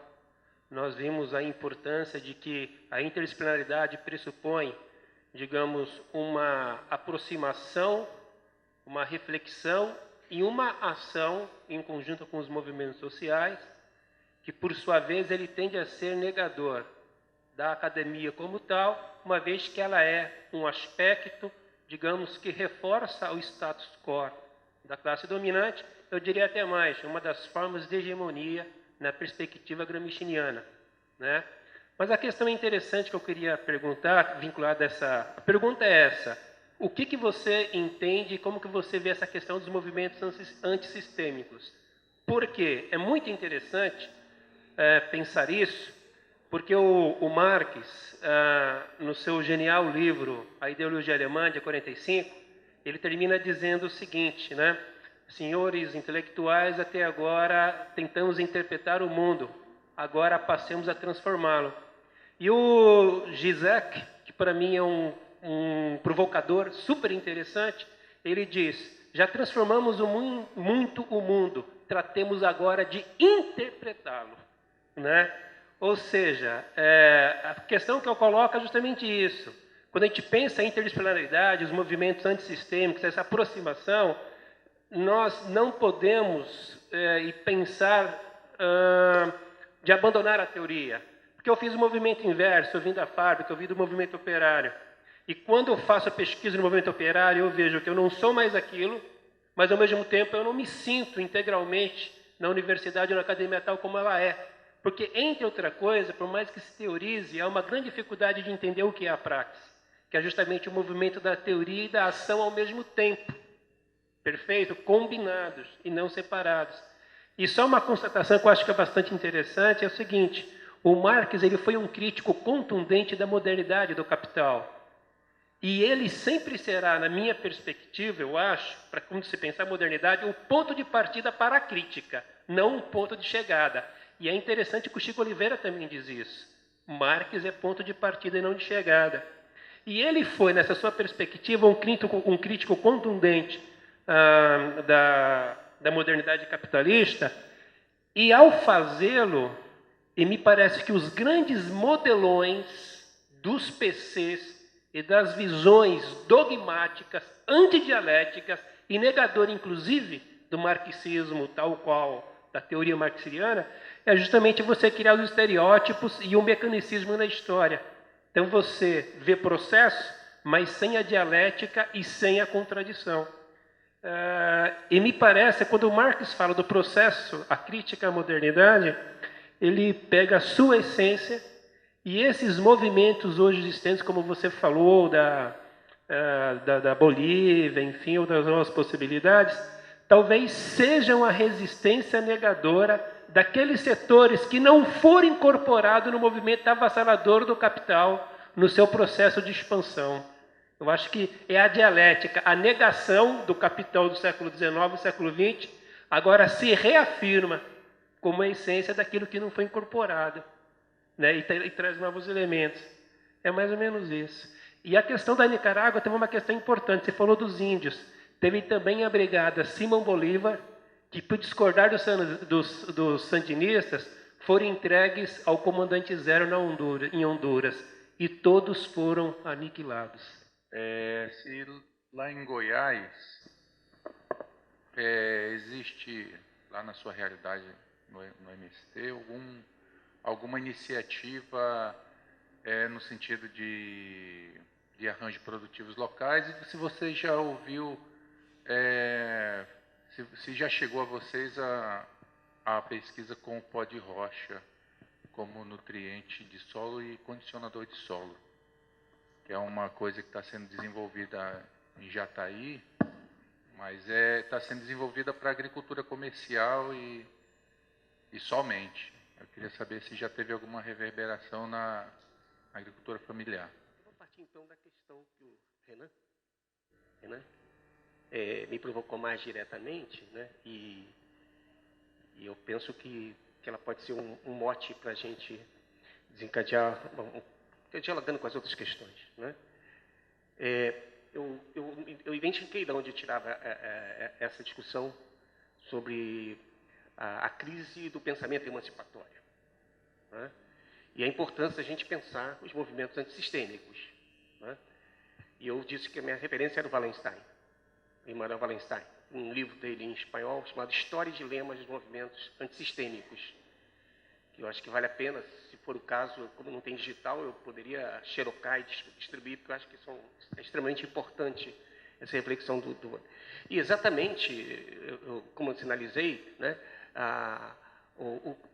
Speaker 6: Nós vimos a importância de que a interdisciplinaridade pressupõe, digamos, uma aproximação, uma reflexão e uma ação em conjunto com os movimentos sociais, que, por sua vez, ele tende a ser negador da academia como tal, uma vez que ela é um aspecto, digamos, que reforça o status quo da classe dominante, eu diria até mais, uma das formas de hegemonia na perspectiva gramsciana, né? Mas a questão interessante que eu queria perguntar, vinculada a essa... A pergunta é essa: o que você entende, como que você vê essa questão dos movimentos antissistêmicos? Porque é muito interessante pensar isso, porque o Marx, no seu genial livro A Ideologia Alemã, de 45, ele termina dizendo o seguinte, né? Senhores intelectuais, até agora tentamos interpretar o mundo, agora passemos a transformá-lo. E o Zizek, que para mim é um provocador super interessante, ele diz: já transformamos muito o mundo, tratemos agora de interpretá-lo, né? Ou seja, a questão que eu coloco é justamente isso. Quando a gente pensa em interdisciplinaridade, os movimentos antissistêmicos, essa aproximação, nós não podemos pensar de abandonar a teoria. Porque eu fiz o movimento inverso, eu vim da fábrica, eu vim do movimento operário. E quando eu faço a pesquisa no movimento operário, eu vejo que eu não sou mais aquilo, mas ao mesmo tempo eu não me sinto integralmente na universidade ou na academia tal como ela é. Porque, entre outra coisa, por mais que se teorize, há uma grande dificuldade de entender o que é a praxis, que é justamente o movimento da teoria e da ação ao mesmo tempo. Perfeito? Combinados e não separados. E só uma constatação que eu acho que é bastante interessante é o seguinte: o Marx ele foi um crítico contundente da modernidade do capital. E ele sempre será, na minha perspectiva, eu acho, para quando se pensar modernidade, um ponto de partida para a crítica, não um ponto de chegada. E é interessante que o Chico Oliveira também diz isso. Marx é ponto de partida e não de chegada. E ele foi, nessa sua perspectiva, um crítico contundente da modernidade capitalista, e ao fazê-lo, e me parece que os grandes modelões dos PCs e das visões dogmáticas, antidialéticas e negador, inclusive, do marxismo, tal qual da teoria marxiana, é justamente você criar os estereótipos e o mecanicismo na história. Então você vê processo, mas sem a dialética e sem a contradição. E me parece, quando o Marx fala do processo, a crítica à modernidade, ele pega a sua essência e esses movimentos hoje existentes, como você falou, da Bolívia, enfim, ou das novas possibilidades, talvez sejam a resistência negadora daqueles setores que não foram incorporados no movimento avassalador do capital no seu processo de expansão. Eu acho que é a dialética, a negação do capital do século XIX e século XX, agora se reafirma como a essência daquilo que não foi incorporado, né? E traz novos elementos. É mais ou menos isso. E a questão da Nicarágua teve uma questão importante. Você falou dos índios. Teve também a brigada Simão Bolívar, que, por discordar dos sandinistas, foram entregues ao comandante Zero em Honduras, e todos foram aniquilados.
Speaker 1: Se lá em Goiás existe, lá na sua realidade no MST, alguma iniciativa no sentido de arranjos produtivos locais, e se você já ouviu, se já chegou a vocês a pesquisa com o pó de rocha como nutriente de solo e condicionador de solo, que é uma coisa que está sendo desenvolvida em Jataí, mas está sendo desenvolvida para agricultura comercial e somente. Eu queria saber se já teve alguma reverberação na agricultura familiar.
Speaker 7: Vou partir então da questão que o Renan me provocou mais diretamente, né? E eu penso que ela pode ser um mote para a gente desencadear, dialogando com as outras questões, né? Eu identifiquei de onde eu tirava essa discussão sobre a crise do pensamento emancipatório, né? E a importância da gente pensar os movimentos antissistêmicos, né? E eu disse que a minha referência era o Wallenstein, Immanuel Wallenstein, um livro dele em espanhol chamado História e Dilemas dos Movimentos Antissistêmicos, que eu acho que vale a pena, se for o caso, como não tem digital, eu poderia xerocar e distribuir, porque eu acho que é extremamente importante essa reflexão E exatamente, como eu sinalizei, né,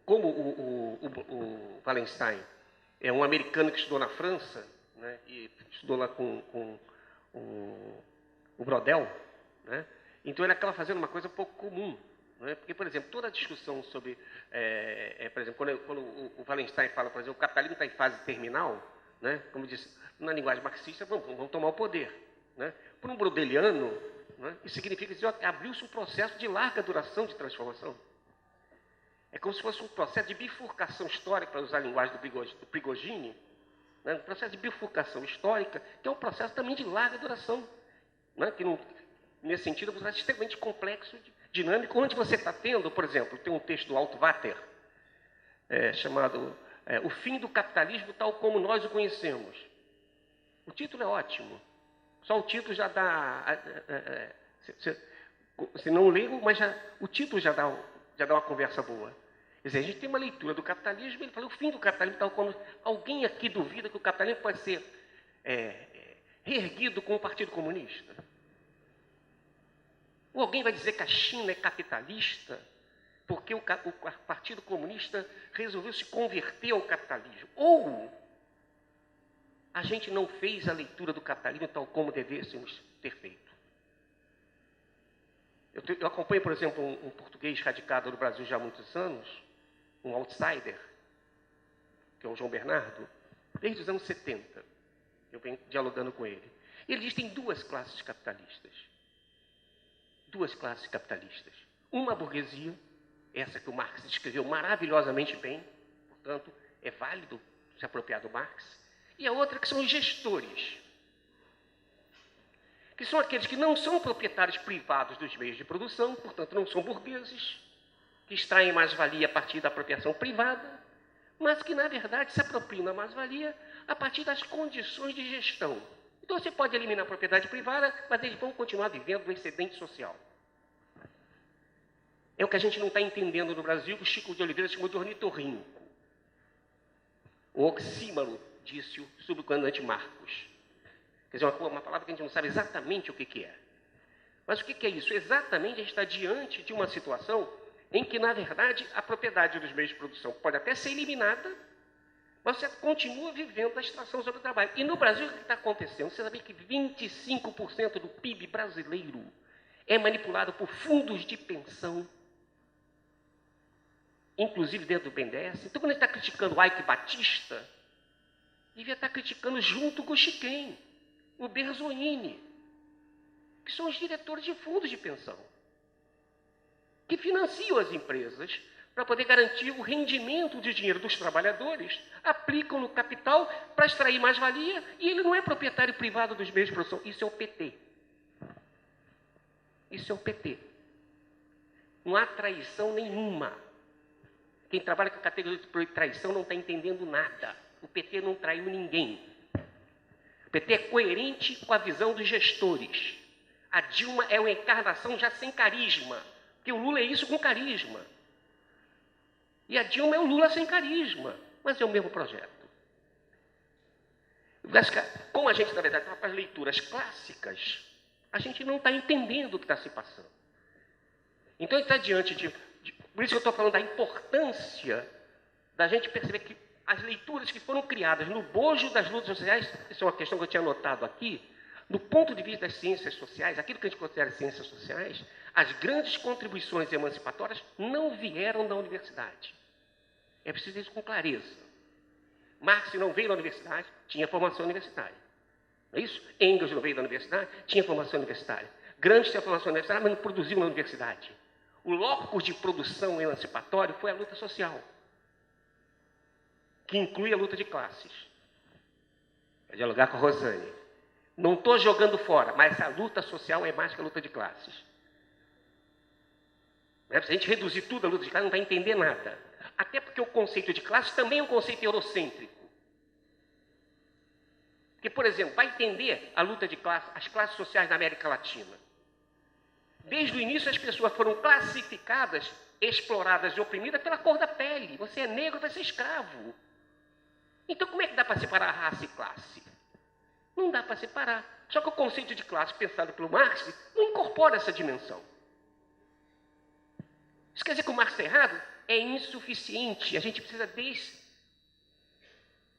Speaker 7: como o Wallenstein é um americano que estudou na França, né, e estudou lá com o Brodel, né, então ele acaba fazendo uma coisa pouco comum, né, porque, por exemplo, toda a discussão sobre, por exemplo, quando o Wallenstein fala, por exemplo, o capitalismo está em fase terminal, né, como eu disse, na linguagem marxista, vamos tomar o poder, né. Para um brodeliano, né, isso significa dizer que abriu-se um processo de larga duração de transformação. É como se fosse um processo de bifurcação histórica, para usar a linguagem do Prigogine, né, um processo de bifurcação histórica, que é um processo também de larga duração, né, que nesse sentido é um processo extremamente complexo, dinâmico, onde você está tendo, por exemplo, tem um texto do Altvater, chamado O Fim do Capitalismo Tal Como Nós o Conhecemos. O título é ótimo, só o título já dá... Se não lê, mas o título já dá uma conversa boa. Quer dizer, a gente tem uma leitura do capitalismo, ele fala o fim do capitalismo tal como... Alguém aqui duvida que o capitalismo pode ser reerguido com o Partido Comunista? Ou alguém vai dizer que a China é capitalista porque o Partido Comunista resolveu se converter ao capitalismo? Ou a gente não fez a leitura do capitalismo tal como devêssemos ter feito? Eu acompanho, por exemplo, um português radicado no Brasil já há muitos anos, um outsider, que é o João Bernardo, desde os anos 70. Eu venho dialogando com ele. Ele diz que tem duas classes capitalistas. Duas classes capitalistas. Uma a burguesia, essa que o Marx descreveu maravilhosamente bem, portanto, é válido se apropriar do Marx. E a outra que são os gestores, que são aqueles que não são proprietários privados dos meios de produção, portanto, não são burgueses, que extraem mais-valia a partir da apropriação privada, mas que, na verdade, se apropriam da mais-valia a partir das condições de gestão. Então, você pode eliminar a propriedade privada, mas eles vão continuar vivendo do excedente social. É o que a gente não está entendendo no Brasil, que o Chico de Oliveira chamou de ornitorrinco. O oxímoro, disse o subcomandante Marcos. Quer dizer, uma palavra que a gente não sabe exatamente o que é. Mas o que é isso? Exatamente, a gente está diante de uma situação em que, na verdade, a propriedade dos meios de produção pode até ser eliminada, mas você continua vivendo a extração sobre o trabalho. E no Brasil, o que está acontecendo? Você sabe que 25% do PIB brasileiro é manipulado por fundos de pensão, inclusive dentro do BNDES. Então, quando a gente está criticando o Ike Batista, devia estar criticando junto com o Chiquem, o Berzolini, que são os diretores de fundos de pensão, que financiam as empresas para poder garantir o rendimento de dinheiro dos trabalhadores, aplicam no capital para extrair mais-valia, e ele não é proprietário privado dos meios de produção. Isso é o PT. Isso é o PT. Não há traição nenhuma. Quem trabalha com a categoria de traição não está entendendo nada. O PT não traiu ninguém. O PT é coerente com a visão dos gestores. A Dilma é uma encarnação já sem carisma, porque o Lula é isso com carisma. E a Dilma é o Lula sem carisma, mas é o mesmo projeto. Como a gente, na verdade, está para as leituras clássicas, a gente não está entendendo o que está se passando. Então, a gente está diante de... Por isso que eu estou falando da importância da gente perceber que as leituras que foram criadas no bojo das lutas sociais, isso é uma questão que eu tinha anotado aqui, do ponto de vista das ciências sociais, aquilo que a gente considera ciências sociais, as grandes contribuições emancipatórias não vieram da universidade. É preciso dizer isso com clareza. Marx não veio da universidade, tinha formação universitária. Não é isso? Engels não veio da universidade, tinha formação universitária. Gramsci tinha formação universitária, mas não produziu na universidade. O locus de produção emancipatório foi a luta social, que inclui a luta de classes. Vou dialogar com a Rosane. Não estou jogando fora, mas a luta social é mais que a luta de classes. Se a gente reduzir tudo a luta de classes, não vai entender nada. Até porque o conceito de classe também é um conceito eurocêntrico. Porque, por exemplo, vai entender a luta de classe, as classes sociais na América Latina. Desde o início, as pessoas foram classificadas, exploradas e oprimidas pela cor da pele. Você é negro, vai ser escravo. Então, como é que dá para separar raça e classe? Não dá para separar. Só que o conceito de classe pensado pelo Marx não incorpora essa dimensão. Isso quer dizer que o Marx é errado? É insuficiente. A gente precisa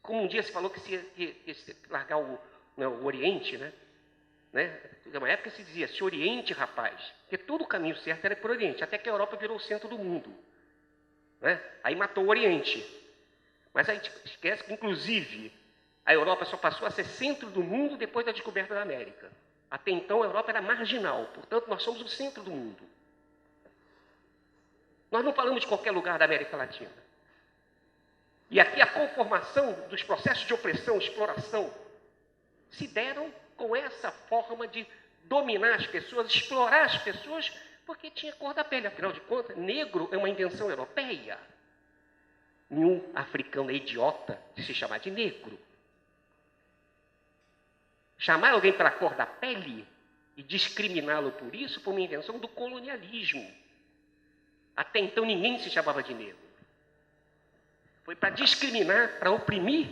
Speaker 7: como um dia se falou que se largar o Oriente, né? Em uma época se dizia, se Oriente, rapaz, porque todo o caminho certo era por Oriente, até que a Europa virou o centro do mundo. Né? Aí matou o Oriente. Mas a gente esquece que, inclusive, a Europa só passou a ser centro do mundo depois da descoberta da América. Até então, a Europa era marginal, portanto, nós somos o centro do mundo. Nós não falamos de qualquer lugar da América Latina. E aqui a conformação dos processos de opressão, exploração, se deram com essa forma de dominar as pessoas, explorar as pessoas, porque tinha cor da pele. Afinal de contas, negro é uma invenção europeia. Nenhum africano é idiota de se chamar de negro. Chamar alguém pela cor da pele e discriminá-lo por isso foi uma invenção do colonialismo. Até então ninguém se chamava de negro. Foi para discriminar, para oprimir,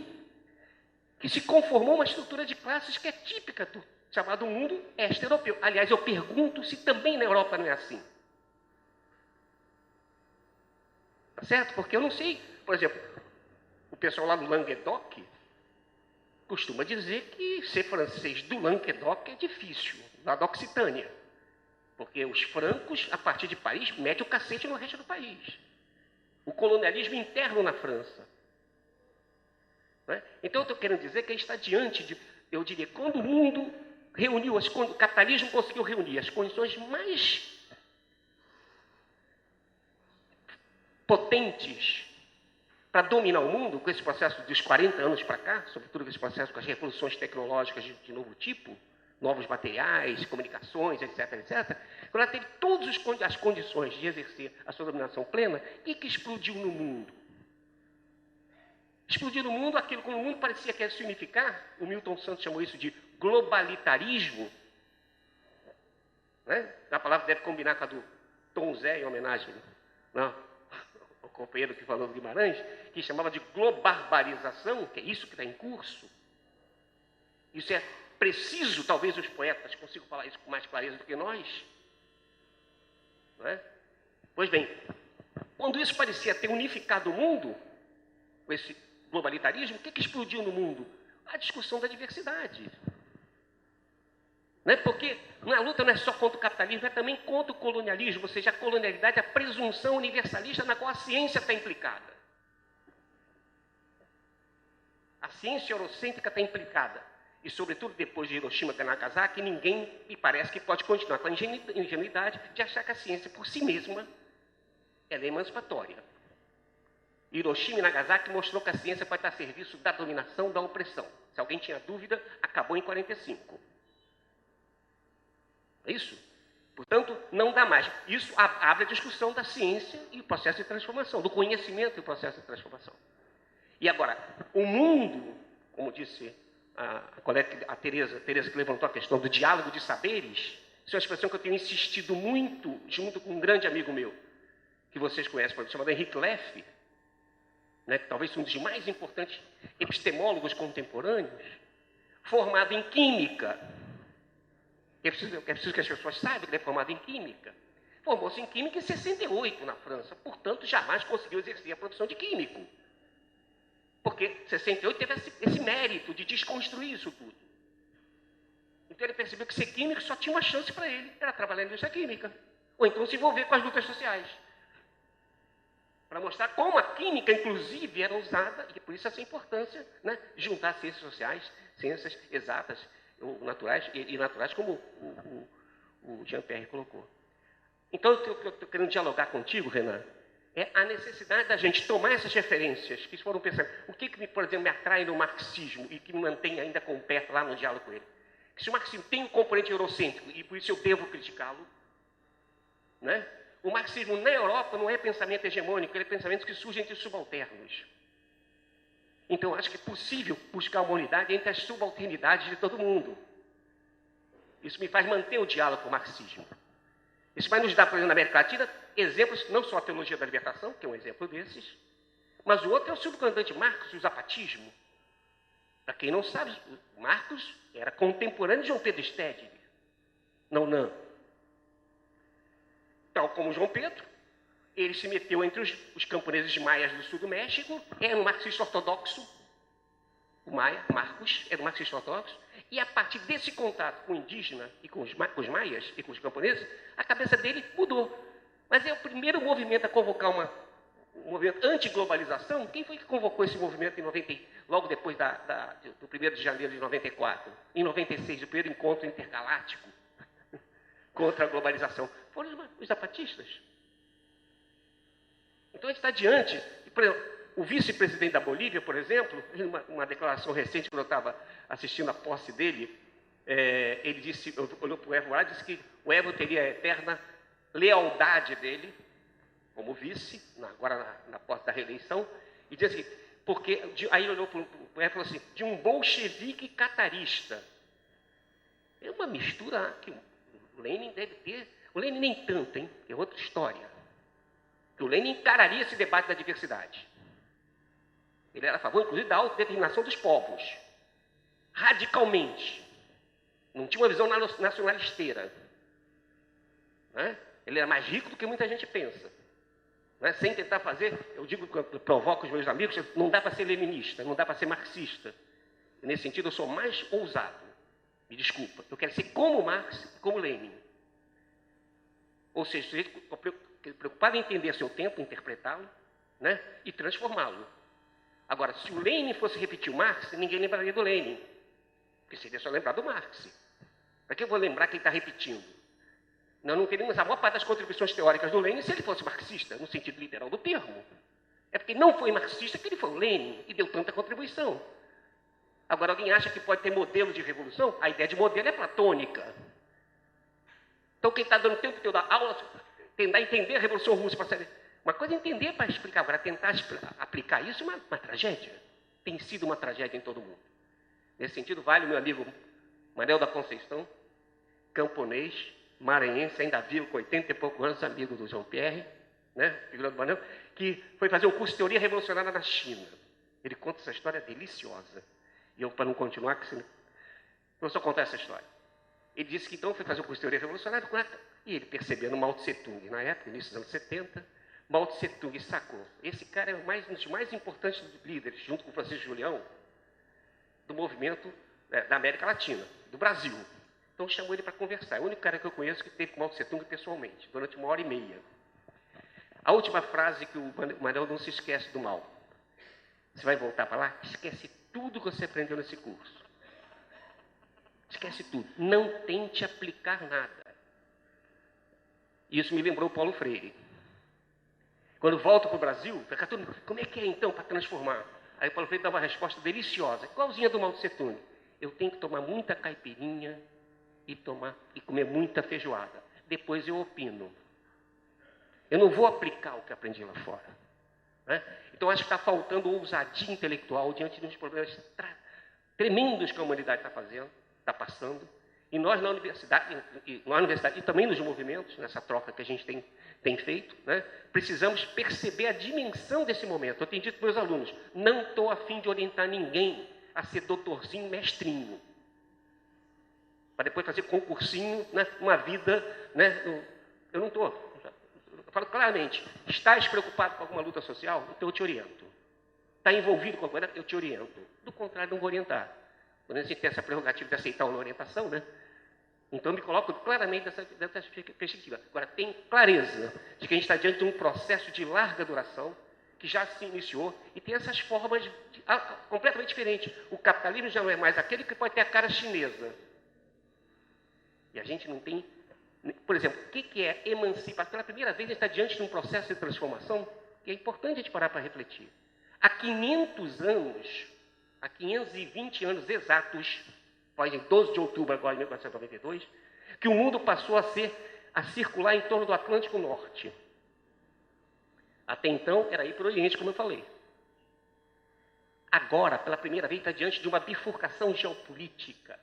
Speaker 7: que se conformou uma estrutura de classes que é típica do chamado mundo este-europeu. Aliás, eu pergunto se também na Europa não é assim. Tá certo? Porque eu não sei, por exemplo, o pessoal lá do Languedoc costuma dizer que ser francês do Languedoc é difícil, lá da Occitânia. Porque os francos, a partir de Paris, metem o cacete no resto do país. O colonialismo interno na França. Né? Então, eu estou querendo dizer que a gente está diante de, eu diria, quando o mundo reuniu, o capitalismo conseguiu reunir as condições mais potentes para dominar o mundo, com esse processo dos 40 anos para cá, sobretudo com esse processo com as revoluções tecnológicas de novo tipo, novos materiais, comunicações, etc., etc., quando ela teve todas as condições de exercer a sua dominação plena, e que explodiu no mundo? Explodiu no mundo aquilo que o mundo parecia que ia se unificar, o Milton Santos chamou isso de globalitarismo, né? A palavra deve combinar com a do Tom Zé, em homenagem ao companheiro que falou do Guimarães, que chamava de globarbarização, que é isso que está em curso. Isso é preciso, talvez os poetas consigam falar isso com mais clareza do que nós. Não é? Pois bem, quando isso parecia ter unificado o mundo, com esse globalitarismo, o que explodiu no mundo? A discussão da diversidade. Não é? Porque a luta não é só contra o capitalismo, é também contra o colonialismo, ou seja, a colonialidade, a presunção universalista na qual a ciência está implicada. A ciência eurocêntrica está implicada. E, sobretudo, depois de Hiroshima e Nagasaki, ninguém me parece que pode continuar com a ingenuidade de achar que a ciência, por si mesma, ela é emancipatória. Hiroshima e Nagasaki mostrou que a ciência pode estar a serviço da dominação, da opressão. Se alguém tinha dúvida, acabou em 45. É isso? Portanto, não dá mais. Isso abre a discussão da ciência e o processo de transformação, do conhecimento e o processo de transformação. E agora, o mundo, como disse a colega, a Tereza que levantou a questão do diálogo de saberes, isso é uma expressão que eu tenho insistido muito, junto com um grande amigo meu, que vocês conhecem, chamado Henrique Leff, né, que talvez seja um dos mais importantes epistemólogos contemporâneos, formado em química. É preciso que as pessoas saibam que ele é formado em química. Formou-se em química em 68 na França, portanto, jamais conseguiu exercer a profissão de químico. Porque em 68 teve esse mérito de desconstruir isso tudo. Então ele percebeu que ser químico só tinha uma chance para ele, era trabalhar na indústria química. Ou então se envolver com as lutas sociais. Para mostrar como a química, inclusive, era usada, e por isso essa importância, né, de juntar ciências sociais, ciências exatas, ou naturais, e naturais, como o Jean-Pierre colocou. Então, o que eu estou querendo dialogar contigo, Renan, é a necessidade da gente tomar essas referências, que foram pensando, o que, por exemplo, me atrai no marxismo e que me mantém ainda com o pé lá no diálogo com ele. Que se o marxismo tem um componente eurocêntrico, e por isso eu devo criticá-lo, né? O marxismo na Europa não é pensamento hegemônico, ele é pensamento que surge entre os subalternos. Então, acho que é possível buscar uma unidade entre as subalternidades de todo mundo. Isso me faz manter o diálogo com o marxismo. Isso vai nos dar, por exemplo, na América Latina, exemplos, não só a teologia da libertação, que é um exemplo desses, mas o outro é o subcomandante Marcos e o zapatismo. Para quem não sabe, Marcos era contemporâneo de João Pedro Stedley, na UNAM. Tal como João Pedro, ele se meteu entre os camponeses maias do sul do México, era um marxista ortodoxo, o Maia, Marcos, era um marxista ortodoxo, e a partir desse contato com o indígena e com os maias e com os camponeses, a cabeça dele mudou. Mas é o primeiro movimento a convocar um movimento anti-globalização. Quem foi que convocou esse movimento logo depois do 1º de janeiro de 94? Em 96, o primeiro encontro intergaláctico contra a globalização. Foram os zapatistas. Então, a gente está diante, por exemplo, o vice-presidente da Bolívia, por exemplo, uma declaração recente, quando eu estava assistindo a posse dele, ele disse, olhou para o Evo lá e disse que o Evo teria a eterna lealdade dele, como vice, agora na posse da reeleição, e disse assim, porque, aí ele olhou para o Evo e falou assim, de um bolchevique catarista. É uma mistura que o Lenin deve ter, o Lenin nem tanto, hein? É outra história. O Lenin encararia esse debate da diversidade. Ele era a favor, inclusive, da autodeterminação dos povos. Radicalmente. Não tinha uma visão nacionalisteira. Né? Ele era mais rico do que muita gente pensa. Né? Sem tentar fazer, eu digo, eu provoco os meus amigos, não dá para ser leninista, não dá para ser marxista. E, nesse sentido, eu sou mais ousado. Me desculpa. Eu quero ser como Marx e como Lenin. Ou seja, preocupado em entender seu tempo, interpretá-lo, né? E transformá-lo. Agora, se o Lenin fosse repetir o Marx, ninguém lembraria do Lenin, porque seria só lembrar do Marx. Para que eu vou lembrar que ele está repetindo? Nós não teríamos a maior parte das contribuições teóricas do Lenin se ele fosse marxista, no sentido literal do termo. É porque não foi marxista que ele foi o Lenin e deu tanta contribuição. Agora, alguém acha que pode ter modelo de revolução? A ideia de modelo é platônica. Então, quem está dando tempo de dar aula, tentar entender a Revolução Russa, para saber. Uma coisa é entender para explicar, agora tentar aplicar isso é uma tragédia. Tem sido uma tragédia em todo mundo. Nesse sentido, vale o meu amigo Manuel da Conceição, camponês, maranhense, ainda vivo, com 80 e poucos anos, amigo do Jean-Pierre, né, figura do Manuel, que foi fazer um curso de teoria revolucionária na China. Ele conta essa história deliciosa. E eu, para não continuar, vou só contar essa história. Ele disse que então foi fazer o curso de teoria revolucionária e ele percebendo Mao Tse-tung na época, início dos anos 70, Mao Tse-tung sacou. Esse cara é um dos mais importantes líderes, junto com o Francisco Julião, do movimento da América Latina, do Brasil. Então chamou ele para conversar. É o único cara que eu conheço que teve com Mao Tse-tung pessoalmente, durante 1h30. A última frase que o Manuel não se esquece do Mao. Você vai voltar para lá? Esquece tudo que você aprendeu nesse curso. Esquece tudo. Não tente aplicar nada. Isso me lembrou o Paulo Freire. Quando volto para o Brasil, como é que é então para transformar? Aí o Paulo Freire dá uma resposta deliciosa, igualzinha do Mao Tse-tung. Eu tenho que tomar muita caipirinha e comer muita feijoada. depois eu opino. Eu não vou aplicar o que aprendi lá fora. Né? Então, acho que está faltando ousadia intelectual diante dos problemas tremendos que a humanidade está passando. E nós na universidade e também nos movimentos, nessa troca que a gente tem feito, né, precisamos perceber a dimensão desse momento. Eu tenho dito para meus alunos, não estou a fim de orientar ninguém a ser doutorzinho, mestrinho, para depois fazer concursinho, né, uma vida... Né, eu não estou. Eu falo claramente, estás preocupado com alguma luta social? Então eu te oriento. Está envolvido com alguma coisa? Eu te oriento. Do contrário, não vou orientar. Quando a gente tem essa prerrogativa de aceitar uma orientação, né? Então, eu me coloco claramente dessa perspectiva. Agora, tem clareza de que a gente está diante de um processo de larga duração, que já se iniciou, e tem essas formas completamente diferentes. O capitalismo já não é mais aquele que pode ter a cara chinesa. E a gente não tem... Por exemplo, o que é emancipação? Pela primeira vez, a gente está diante de um processo de transformação que é importante a gente parar para refletir. Há 500 anos, há 520 anos exatos, foi em 12 de outubro agora de 1992, que o mundo passou a circular em torno do Atlântico Norte. Até então, era ir para o Oriente, como eu falei. Agora, pela primeira vez, está diante de uma bifurcação geopolítica,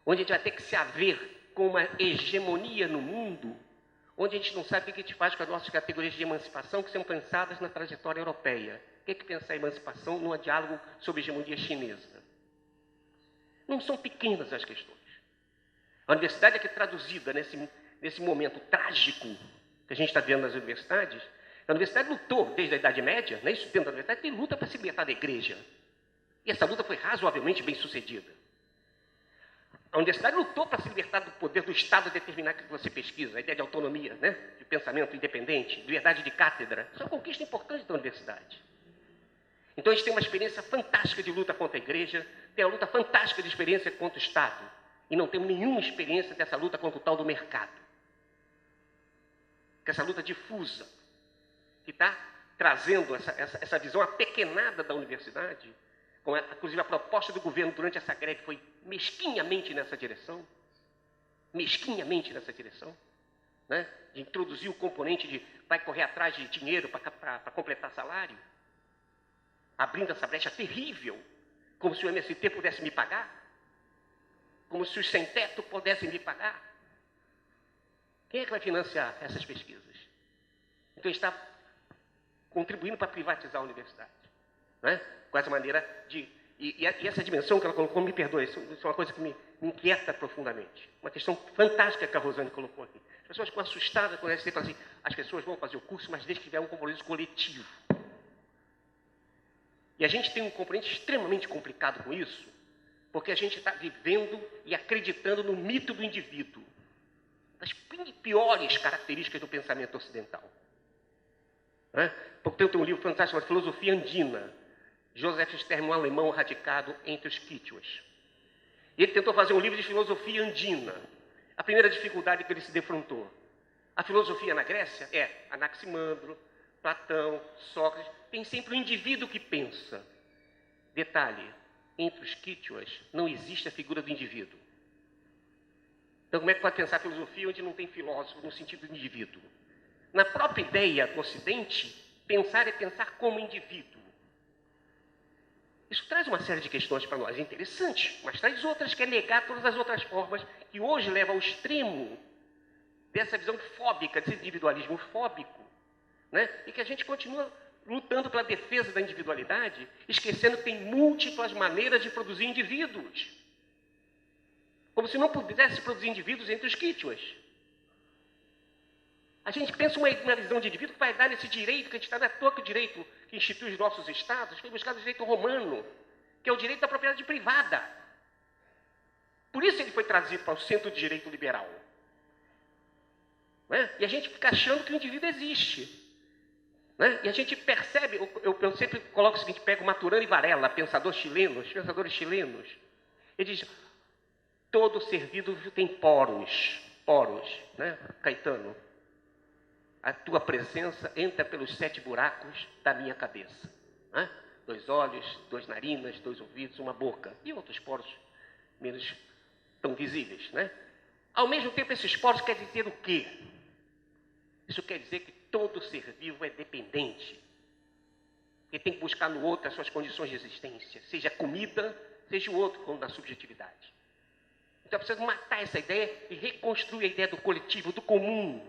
Speaker 7: onde a gente vai ter que se haver com uma hegemonia no mundo, onde a gente não sabe o que a gente faz com as nossas categorias de emancipação que são pensadas na trajetória europeia. O que é que pensar em emancipação num diálogo sobre hegemonia chinesa? Não são pequenas as questões. A universidade é que é traduzida nesse momento trágico que a gente está vendo nas universidades. A universidade lutou desde a Idade Média, né? Isso dentro da universidade, tem luta para se libertar da igreja. E essa luta foi razoavelmente bem sucedida. A universidade lutou para se libertar do poder do Estado determinar o que você pesquisa, a ideia de autonomia, né? De pensamento independente, liberdade de cátedra. Isso é uma conquista importante da universidade. Então, a gente tem uma experiência fantástica de luta contra a igreja, tem uma luta fantástica de experiência contra o Estado, e não temos nenhuma experiência dessa luta contra o tal do mercado. Que essa luta difusa, que está trazendo essa visão apequenada da universidade, inclusive a proposta do governo durante essa greve foi mesquinhamente nessa direção, né? De introduzir o componente de vai correr atrás de dinheiro para completar salário, abrindo essa brecha terrível, como se o MST pudesse me pagar, como se os sem-teto pudessem me pagar. Quem é que vai financiar essas pesquisas? Então, está contribuindo para privatizar a universidade, né? Com essa maneira de... E essa dimensão que ela colocou, me perdoe, isso é uma coisa que me inquieta profundamente. Uma questão fantástica que a Rosane colocou aqui. As pessoas ficam assustadas quando você fala assim, as pessoas vão fazer o curso, mas desde que tiver um compromisso coletivo. E a gente tem um componente extremamente complicado com isso, porque a gente está vivendo e acreditando no mito do indivíduo, das piores características do pensamento ocidental. Né? Porque eu tenho um livro fantástico chamado Filosofia Andina, Joseph Stern, um alemão radicado entre os Quichuas. E ele tentou fazer um livro de filosofia andina. A primeira dificuldade que ele se defrontou. A filosofia na Grécia é Anaximandro, Platão, Sócrates, tem sempre um indivíduo que pensa. Detalhe, entre os Quichuas não existe a figura do indivíduo. Então, como é que pode pensar filosofia onde não tem filósofo no sentido do indivíduo? Na própria ideia do Ocidente, pensar é pensar como indivíduo. Isso traz uma série de questões para nós, é interessante, mas traz outras, que é negar todas as outras formas que hoje levam ao extremo dessa visão fóbica, desse individualismo fóbico, né? E que a gente continua lutando pela defesa da individualidade, esquecendo que tem múltiplas maneiras de produzir indivíduos. Como se não pudesse produzir indivíduos entre os Quichuas. A gente pensa uma visão de indivíduo que vai dar nesse direito, que a gente está na toa que o direito que institui os nossos estados, foi buscar o direito romano, que é o direito da propriedade privada. Por isso ele foi trazido para o centro de direito liberal. Né? E a gente fica achando que o indivíduo existe. Né? E a gente percebe, eu sempre coloco o seguinte, pego Maturana e Varela, pensadores chilenos, ele diz, todo ser vivo tem poros, né? Caetano. A tua presença entra pelos 7 buracos da minha cabeça. Né? 2 olhos, 2 narinas, 2 ouvidos, uma boca. E outros poros menos tão visíveis. Né? Ao mesmo tempo, esses polos quer dizer o quê? Isso quer dizer que todo ser vivo é dependente. Ele tem que buscar no outro as suas condições de existência, seja comida, seja o outro, como na subjetividade. Então, é preciso matar essa ideia e reconstruir a ideia do coletivo, do comum.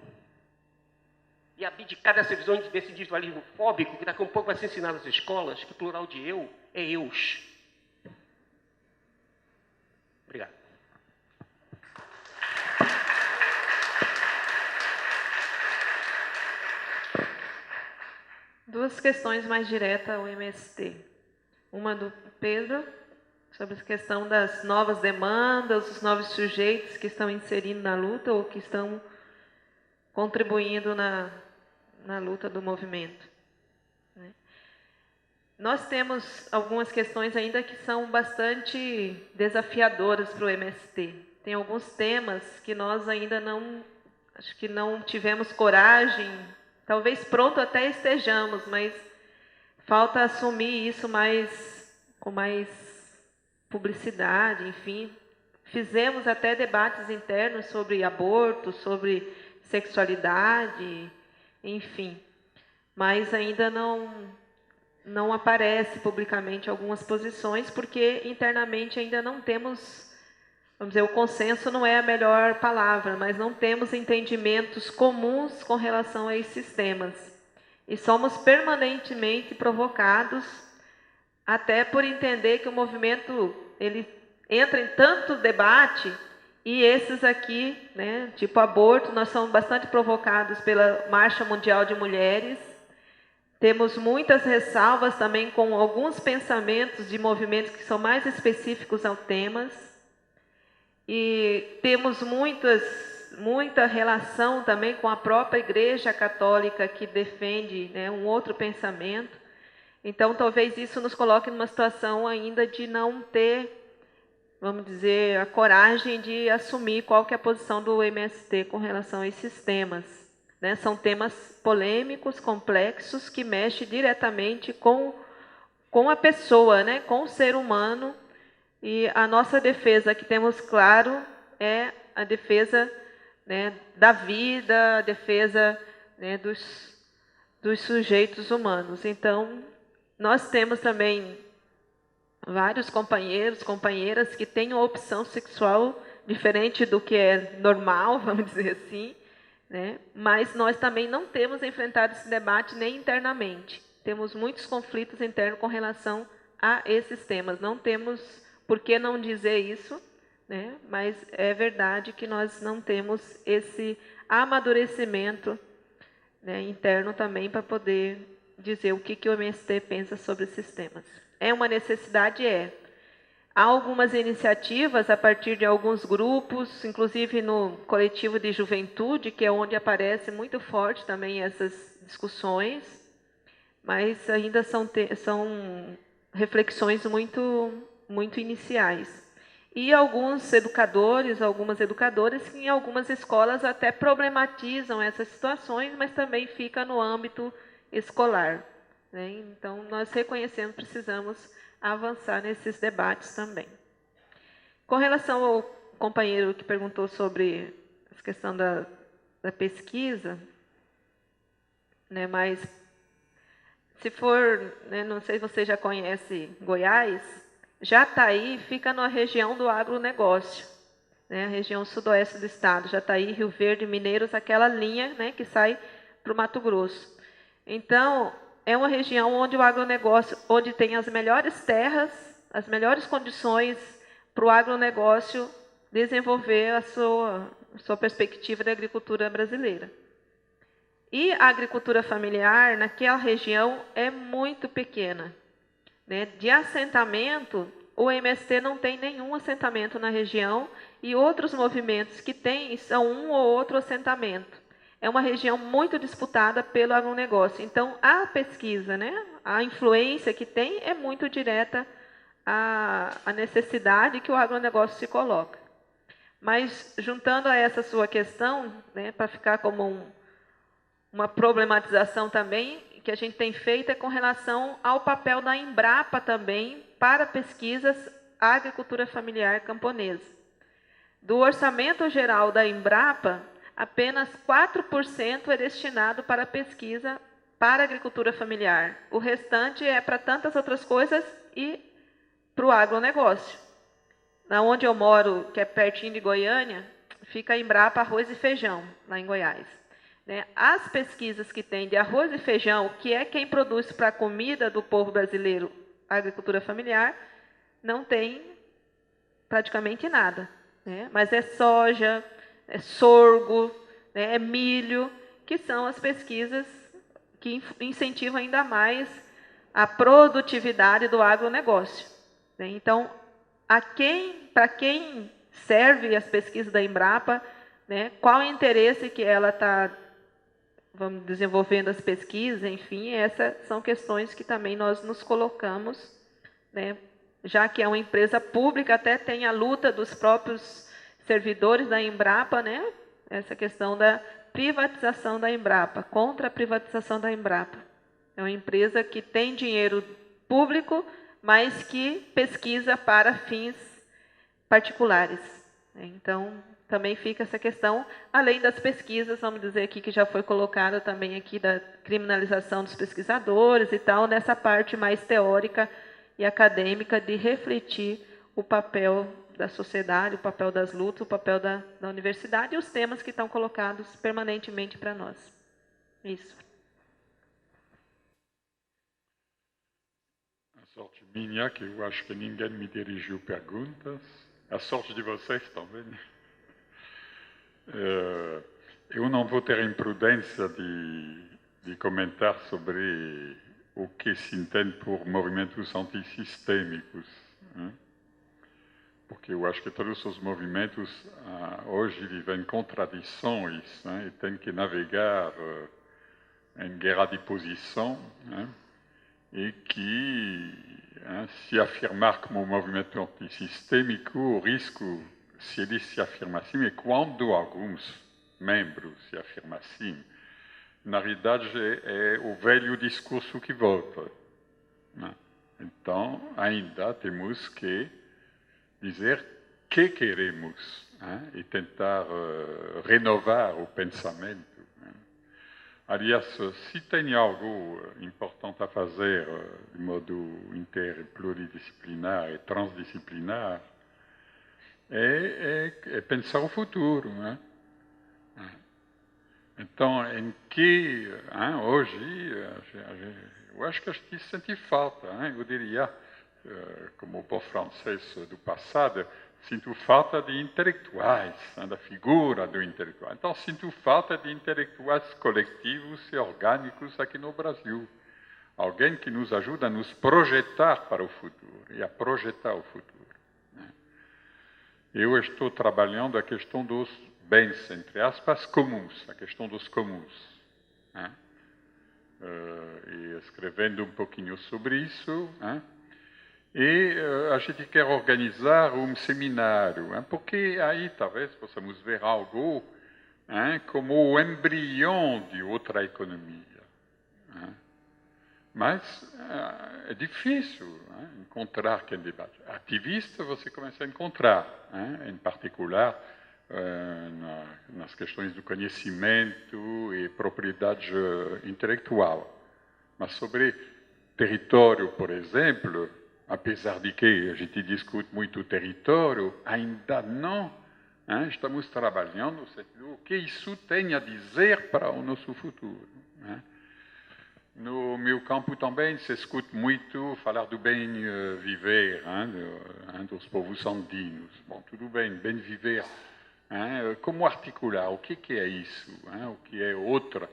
Speaker 7: E abdicar dessa visão desse individualismo fóbico, que daqui a um pouco vai ser ensinado nas escolas, que o plural de eu é eus. Obrigado.
Speaker 2: Duas questões mais diretas ao MST. Uma do Pedro, sobre a questão das novas demandas, os novos sujeitos que estão inserindo na luta ou que estão contribuindo na luta do movimento. Nós temos algumas questões ainda que são bastante desafiadoras para o MST. Tem alguns temas que nós ainda acho que não tivemos coragem, talvez pronto até estejamos, mas falta assumir isso com mais publicidade, enfim. Fizemos até debates internos sobre aborto, sobre sexualidade, enfim. Mas ainda não aparece publicamente algumas posições, porque internamente ainda não temos, vamos dizer, o consenso não é a melhor palavra, mas não temos entendimentos comuns com relação a esses temas. E somos permanentemente provocados, até por entender que o movimento ele entra em tanto debate, e esses aqui, né, tipo aborto, nós somos bastante provocados pela Marcha Mundial de Mulheres. Temos muitas ressalvas também com alguns pensamentos de movimentos que são mais específicos aos temas. E temos muita relação também com a própria Igreja Católica, que defende, né, um outro pensamento. Então, talvez isso nos coloque numa situação ainda de não ter, vamos dizer, a coragem de assumir qual que é a posição do MST com relação a esses temas. Né? São temas polêmicos, complexos, que mexem diretamente com a pessoa, né? Com o ser humano. E a nossa defesa, que temos claro, é a defesa, né, da vida, a defesa, né, dos sujeitos humanos. Então, nós temos também vários companheiros, companheiras que têm uma opção sexual diferente do que é normal, vamos dizer assim, né? Mas nós também não temos enfrentado esse debate nem internamente. Temos muitos conflitos internos com relação a esses temas. Não temos por que não dizer isso, né? Mas é verdade que nós não temos esse amadurecimento, né, interno também para poder dizer o que o MST pensa sobre esses temas. É uma necessidade? É. Há algumas iniciativas a partir de alguns grupos, inclusive no coletivo de juventude, que é onde aparece muito forte também essas discussões, mas ainda são reflexões muito iniciais. E alguns educadores, algumas educadoras, que em algumas escolas até problematizam essas situações, mas também fica no âmbito escolar. Né? Então, nós reconhecemos que precisamos avançar nesses debates também. Com relação ao companheiro que perguntou sobre a questão da pesquisa, né, mas se for, né, não sei se você já conhece Goiás, Jataí fica na região do agronegócio, né, a região sudoeste do estado, Jataí, Rio Verde, Mineiros, aquela linha, né, que sai para o Mato Grosso. Então, é uma região onde o agronegócio, onde tem as melhores terras, as melhores condições para o agronegócio desenvolver a sua perspectiva da agricultura brasileira. E a agricultura familiar naquela região é muito pequena. Né? De assentamento, o MST não tem nenhum assentamento na região e outros movimentos que têm são um ou outro assentamento. É uma região muito disputada pelo agronegócio. Então, a pesquisa, né, a influência que tem é muito direta à necessidade que o agronegócio se coloca. Mas, juntando a essa sua questão, né, para ficar como uma problematização também, que a gente tem feito é com relação ao papel da Embrapa também para pesquisas à agricultura familiar camponesa. Do orçamento geral da Embrapa, apenas 4% é destinado para pesquisa para a agricultura familiar. O restante é para tantas outras coisas e para o agronegócio. Na onde eu moro, que é pertinho de Goiânia, fica a Embrapa Arroz e Feijão, lá em Goiás. As pesquisas que tem de arroz e feijão, que é quem produz para a comida do povo brasileiro, a agricultura familiar, não tem praticamente nada. Mas é soja, é sorgo, é milho, que são as pesquisas que incentivam ainda mais a produtividade do agronegócio. Então, para quem serve as pesquisas da Embrapa, qual o interesse que ela está desenvolvendo as pesquisas, enfim, essas são questões que também nós nos colocamos, já que é uma empresa pública, até tem a luta dos próprios servidores da Embrapa, essa questão da privatização da Embrapa, contra a privatização da Embrapa. É uma empresa que tem dinheiro público, mas que pesquisa para fins particulares. Então, também fica essa questão, além das pesquisas, vamos dizer aqui, que já foi colocada também aqui, da criminalização dos pesquisadores e tal, nessa parte mais teórica e acadêmica de refletir o papel da sociedade, o papel das lutas, o papel da universidade e os temas que estão colocados permanentemente para nós. Isso.
Speaker 1: A sorte minha, que eu acho que ninguém me dirigiu perguntas, a sorte de vocês também. Eu não vou ter a imprudência de comentar sobre o que se entende por movimentos antissistêmicos, porque eu acho que todos os movimentos hoje vivem contradições, e têm que navegar em guerra de posição, e que, se afirmar como um movimento antissistêmico, o risco, se ele se afirma assim, é quando alguns membros se afirmam assim, na realidade é o velho discurso que volta. Então, ainda temos que dizer que queremos, e tentar renovar o pensamento. Aliás, se tem algo importante a fazer de modo pluridisciplinar e transdisciplinar, é pensar o futuro. Então, em que, hoje, eu acho que a gente sente falta, eu diria, como bom francês do passado, sinto falta de intelectuais, da figura do intelectual. Então, sinto falta de intelectuais coletivos e orgânicos aqui no Brasil. Alguém que nos ajuda a nos projetar para o futuro e a projetar o futuro. Eu estou trabalhando a questão dos bens, entre aspas, comuns, a questão dos comuns. E escrevendo um pouquinho sobre isso, e a gente quer organizar um seminário, porque aí talvez possamos ver algo como o embrião de outra economia. Mas é difícil encontrar quem debate. Ativista você começa a encontrar, em particular nas questões do conhecimento e propriedade intelectual. Mas sobre território, por exemplo, apesar de que a gente discute muito o território, ainda não estamos trabalhando o que isso tem a dizer para o nosso futuro. No meu campo também se escuta muito falar do bem viver dos povos andinos. Bom, tudo bem, bem viver. Como articular? O que é isso? O que é outra?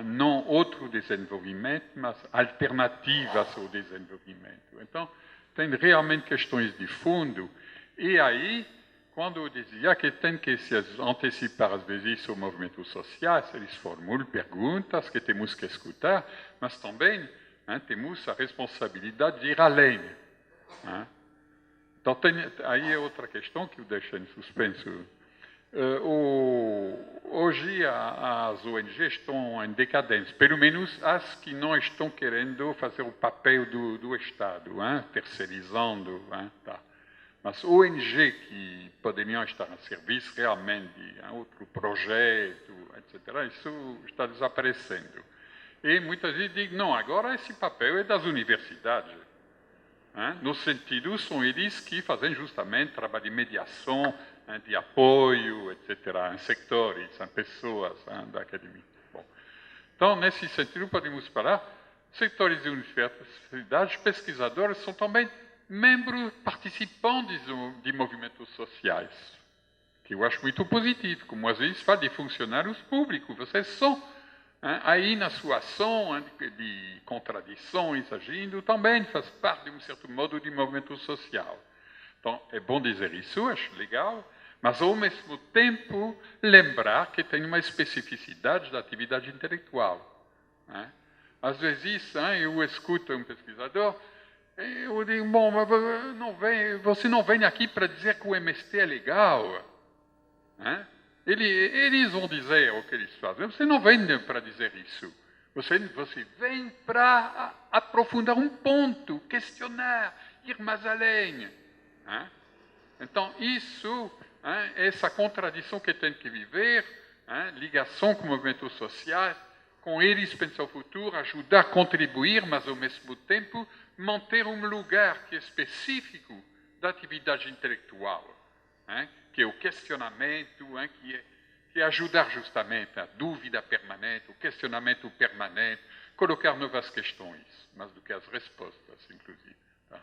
Speaker 1: Não outro desenvolvimento, mas alternativas ao desenvolvimento. Então, tem realmente questões de fundo. E aí, quando eu dizia que tem que se antecipar, às vezes, aos movimentos sociais, eles formulam perguntas que temos que escutar, mas também temos a responsabilidade de ir além. Então, aí é outra questão que eu deixo em suspenso. Hoje as ONGs estão em decadência, pelo menos as que não estão querendo fazer o papel do Estado, terceirizando. mas ONG que poderiam estar a serviço realmente de outro projeto, etc., isso está desaparecendo. E muitas vezes digo, não, agora esse papel é das universidades. No sentido, são eles que fazem justamente trabalho de mediação, de apoio, etc., em setores, em pessoas da academia. Bom. Então, nesse sentido, podemos falar, setores de universidades, pesquisadores, são também membros participantes de movimentos sociais, que eu acho muito positivo, como às vezes falo de funcionários públicos, vocês são aí na sua ação de contradições, agindo, também faz parte de um certo modo de movimento social. Então, é bom dizer isso, acho legal, mas ao mesmo tempo lembrar que tem uma especificidade da atividade intelectual. Às vezes, eu escuto um pesquisador, eu digo, bom, mas você não vem aqui para dizer que o MST é legal. Eles vão dizer o que eles fazem. Você não vem para dizer isso. Você vem para aprofundar um ponto, questionar, ir mais além. Então, isso, essa contradição que tem que viver, ligação com movimentos sociais, com eles pensar o futuro, ajudar a contribuir, mas ao mesmo tempo manter um lugar que é específico da atividade intelectual, que é o questionamento, que é ajudar justamente a dúvida permanente, o questionamento permanente, colocar novas questões, mais do que as respostas, inclusive. Tá?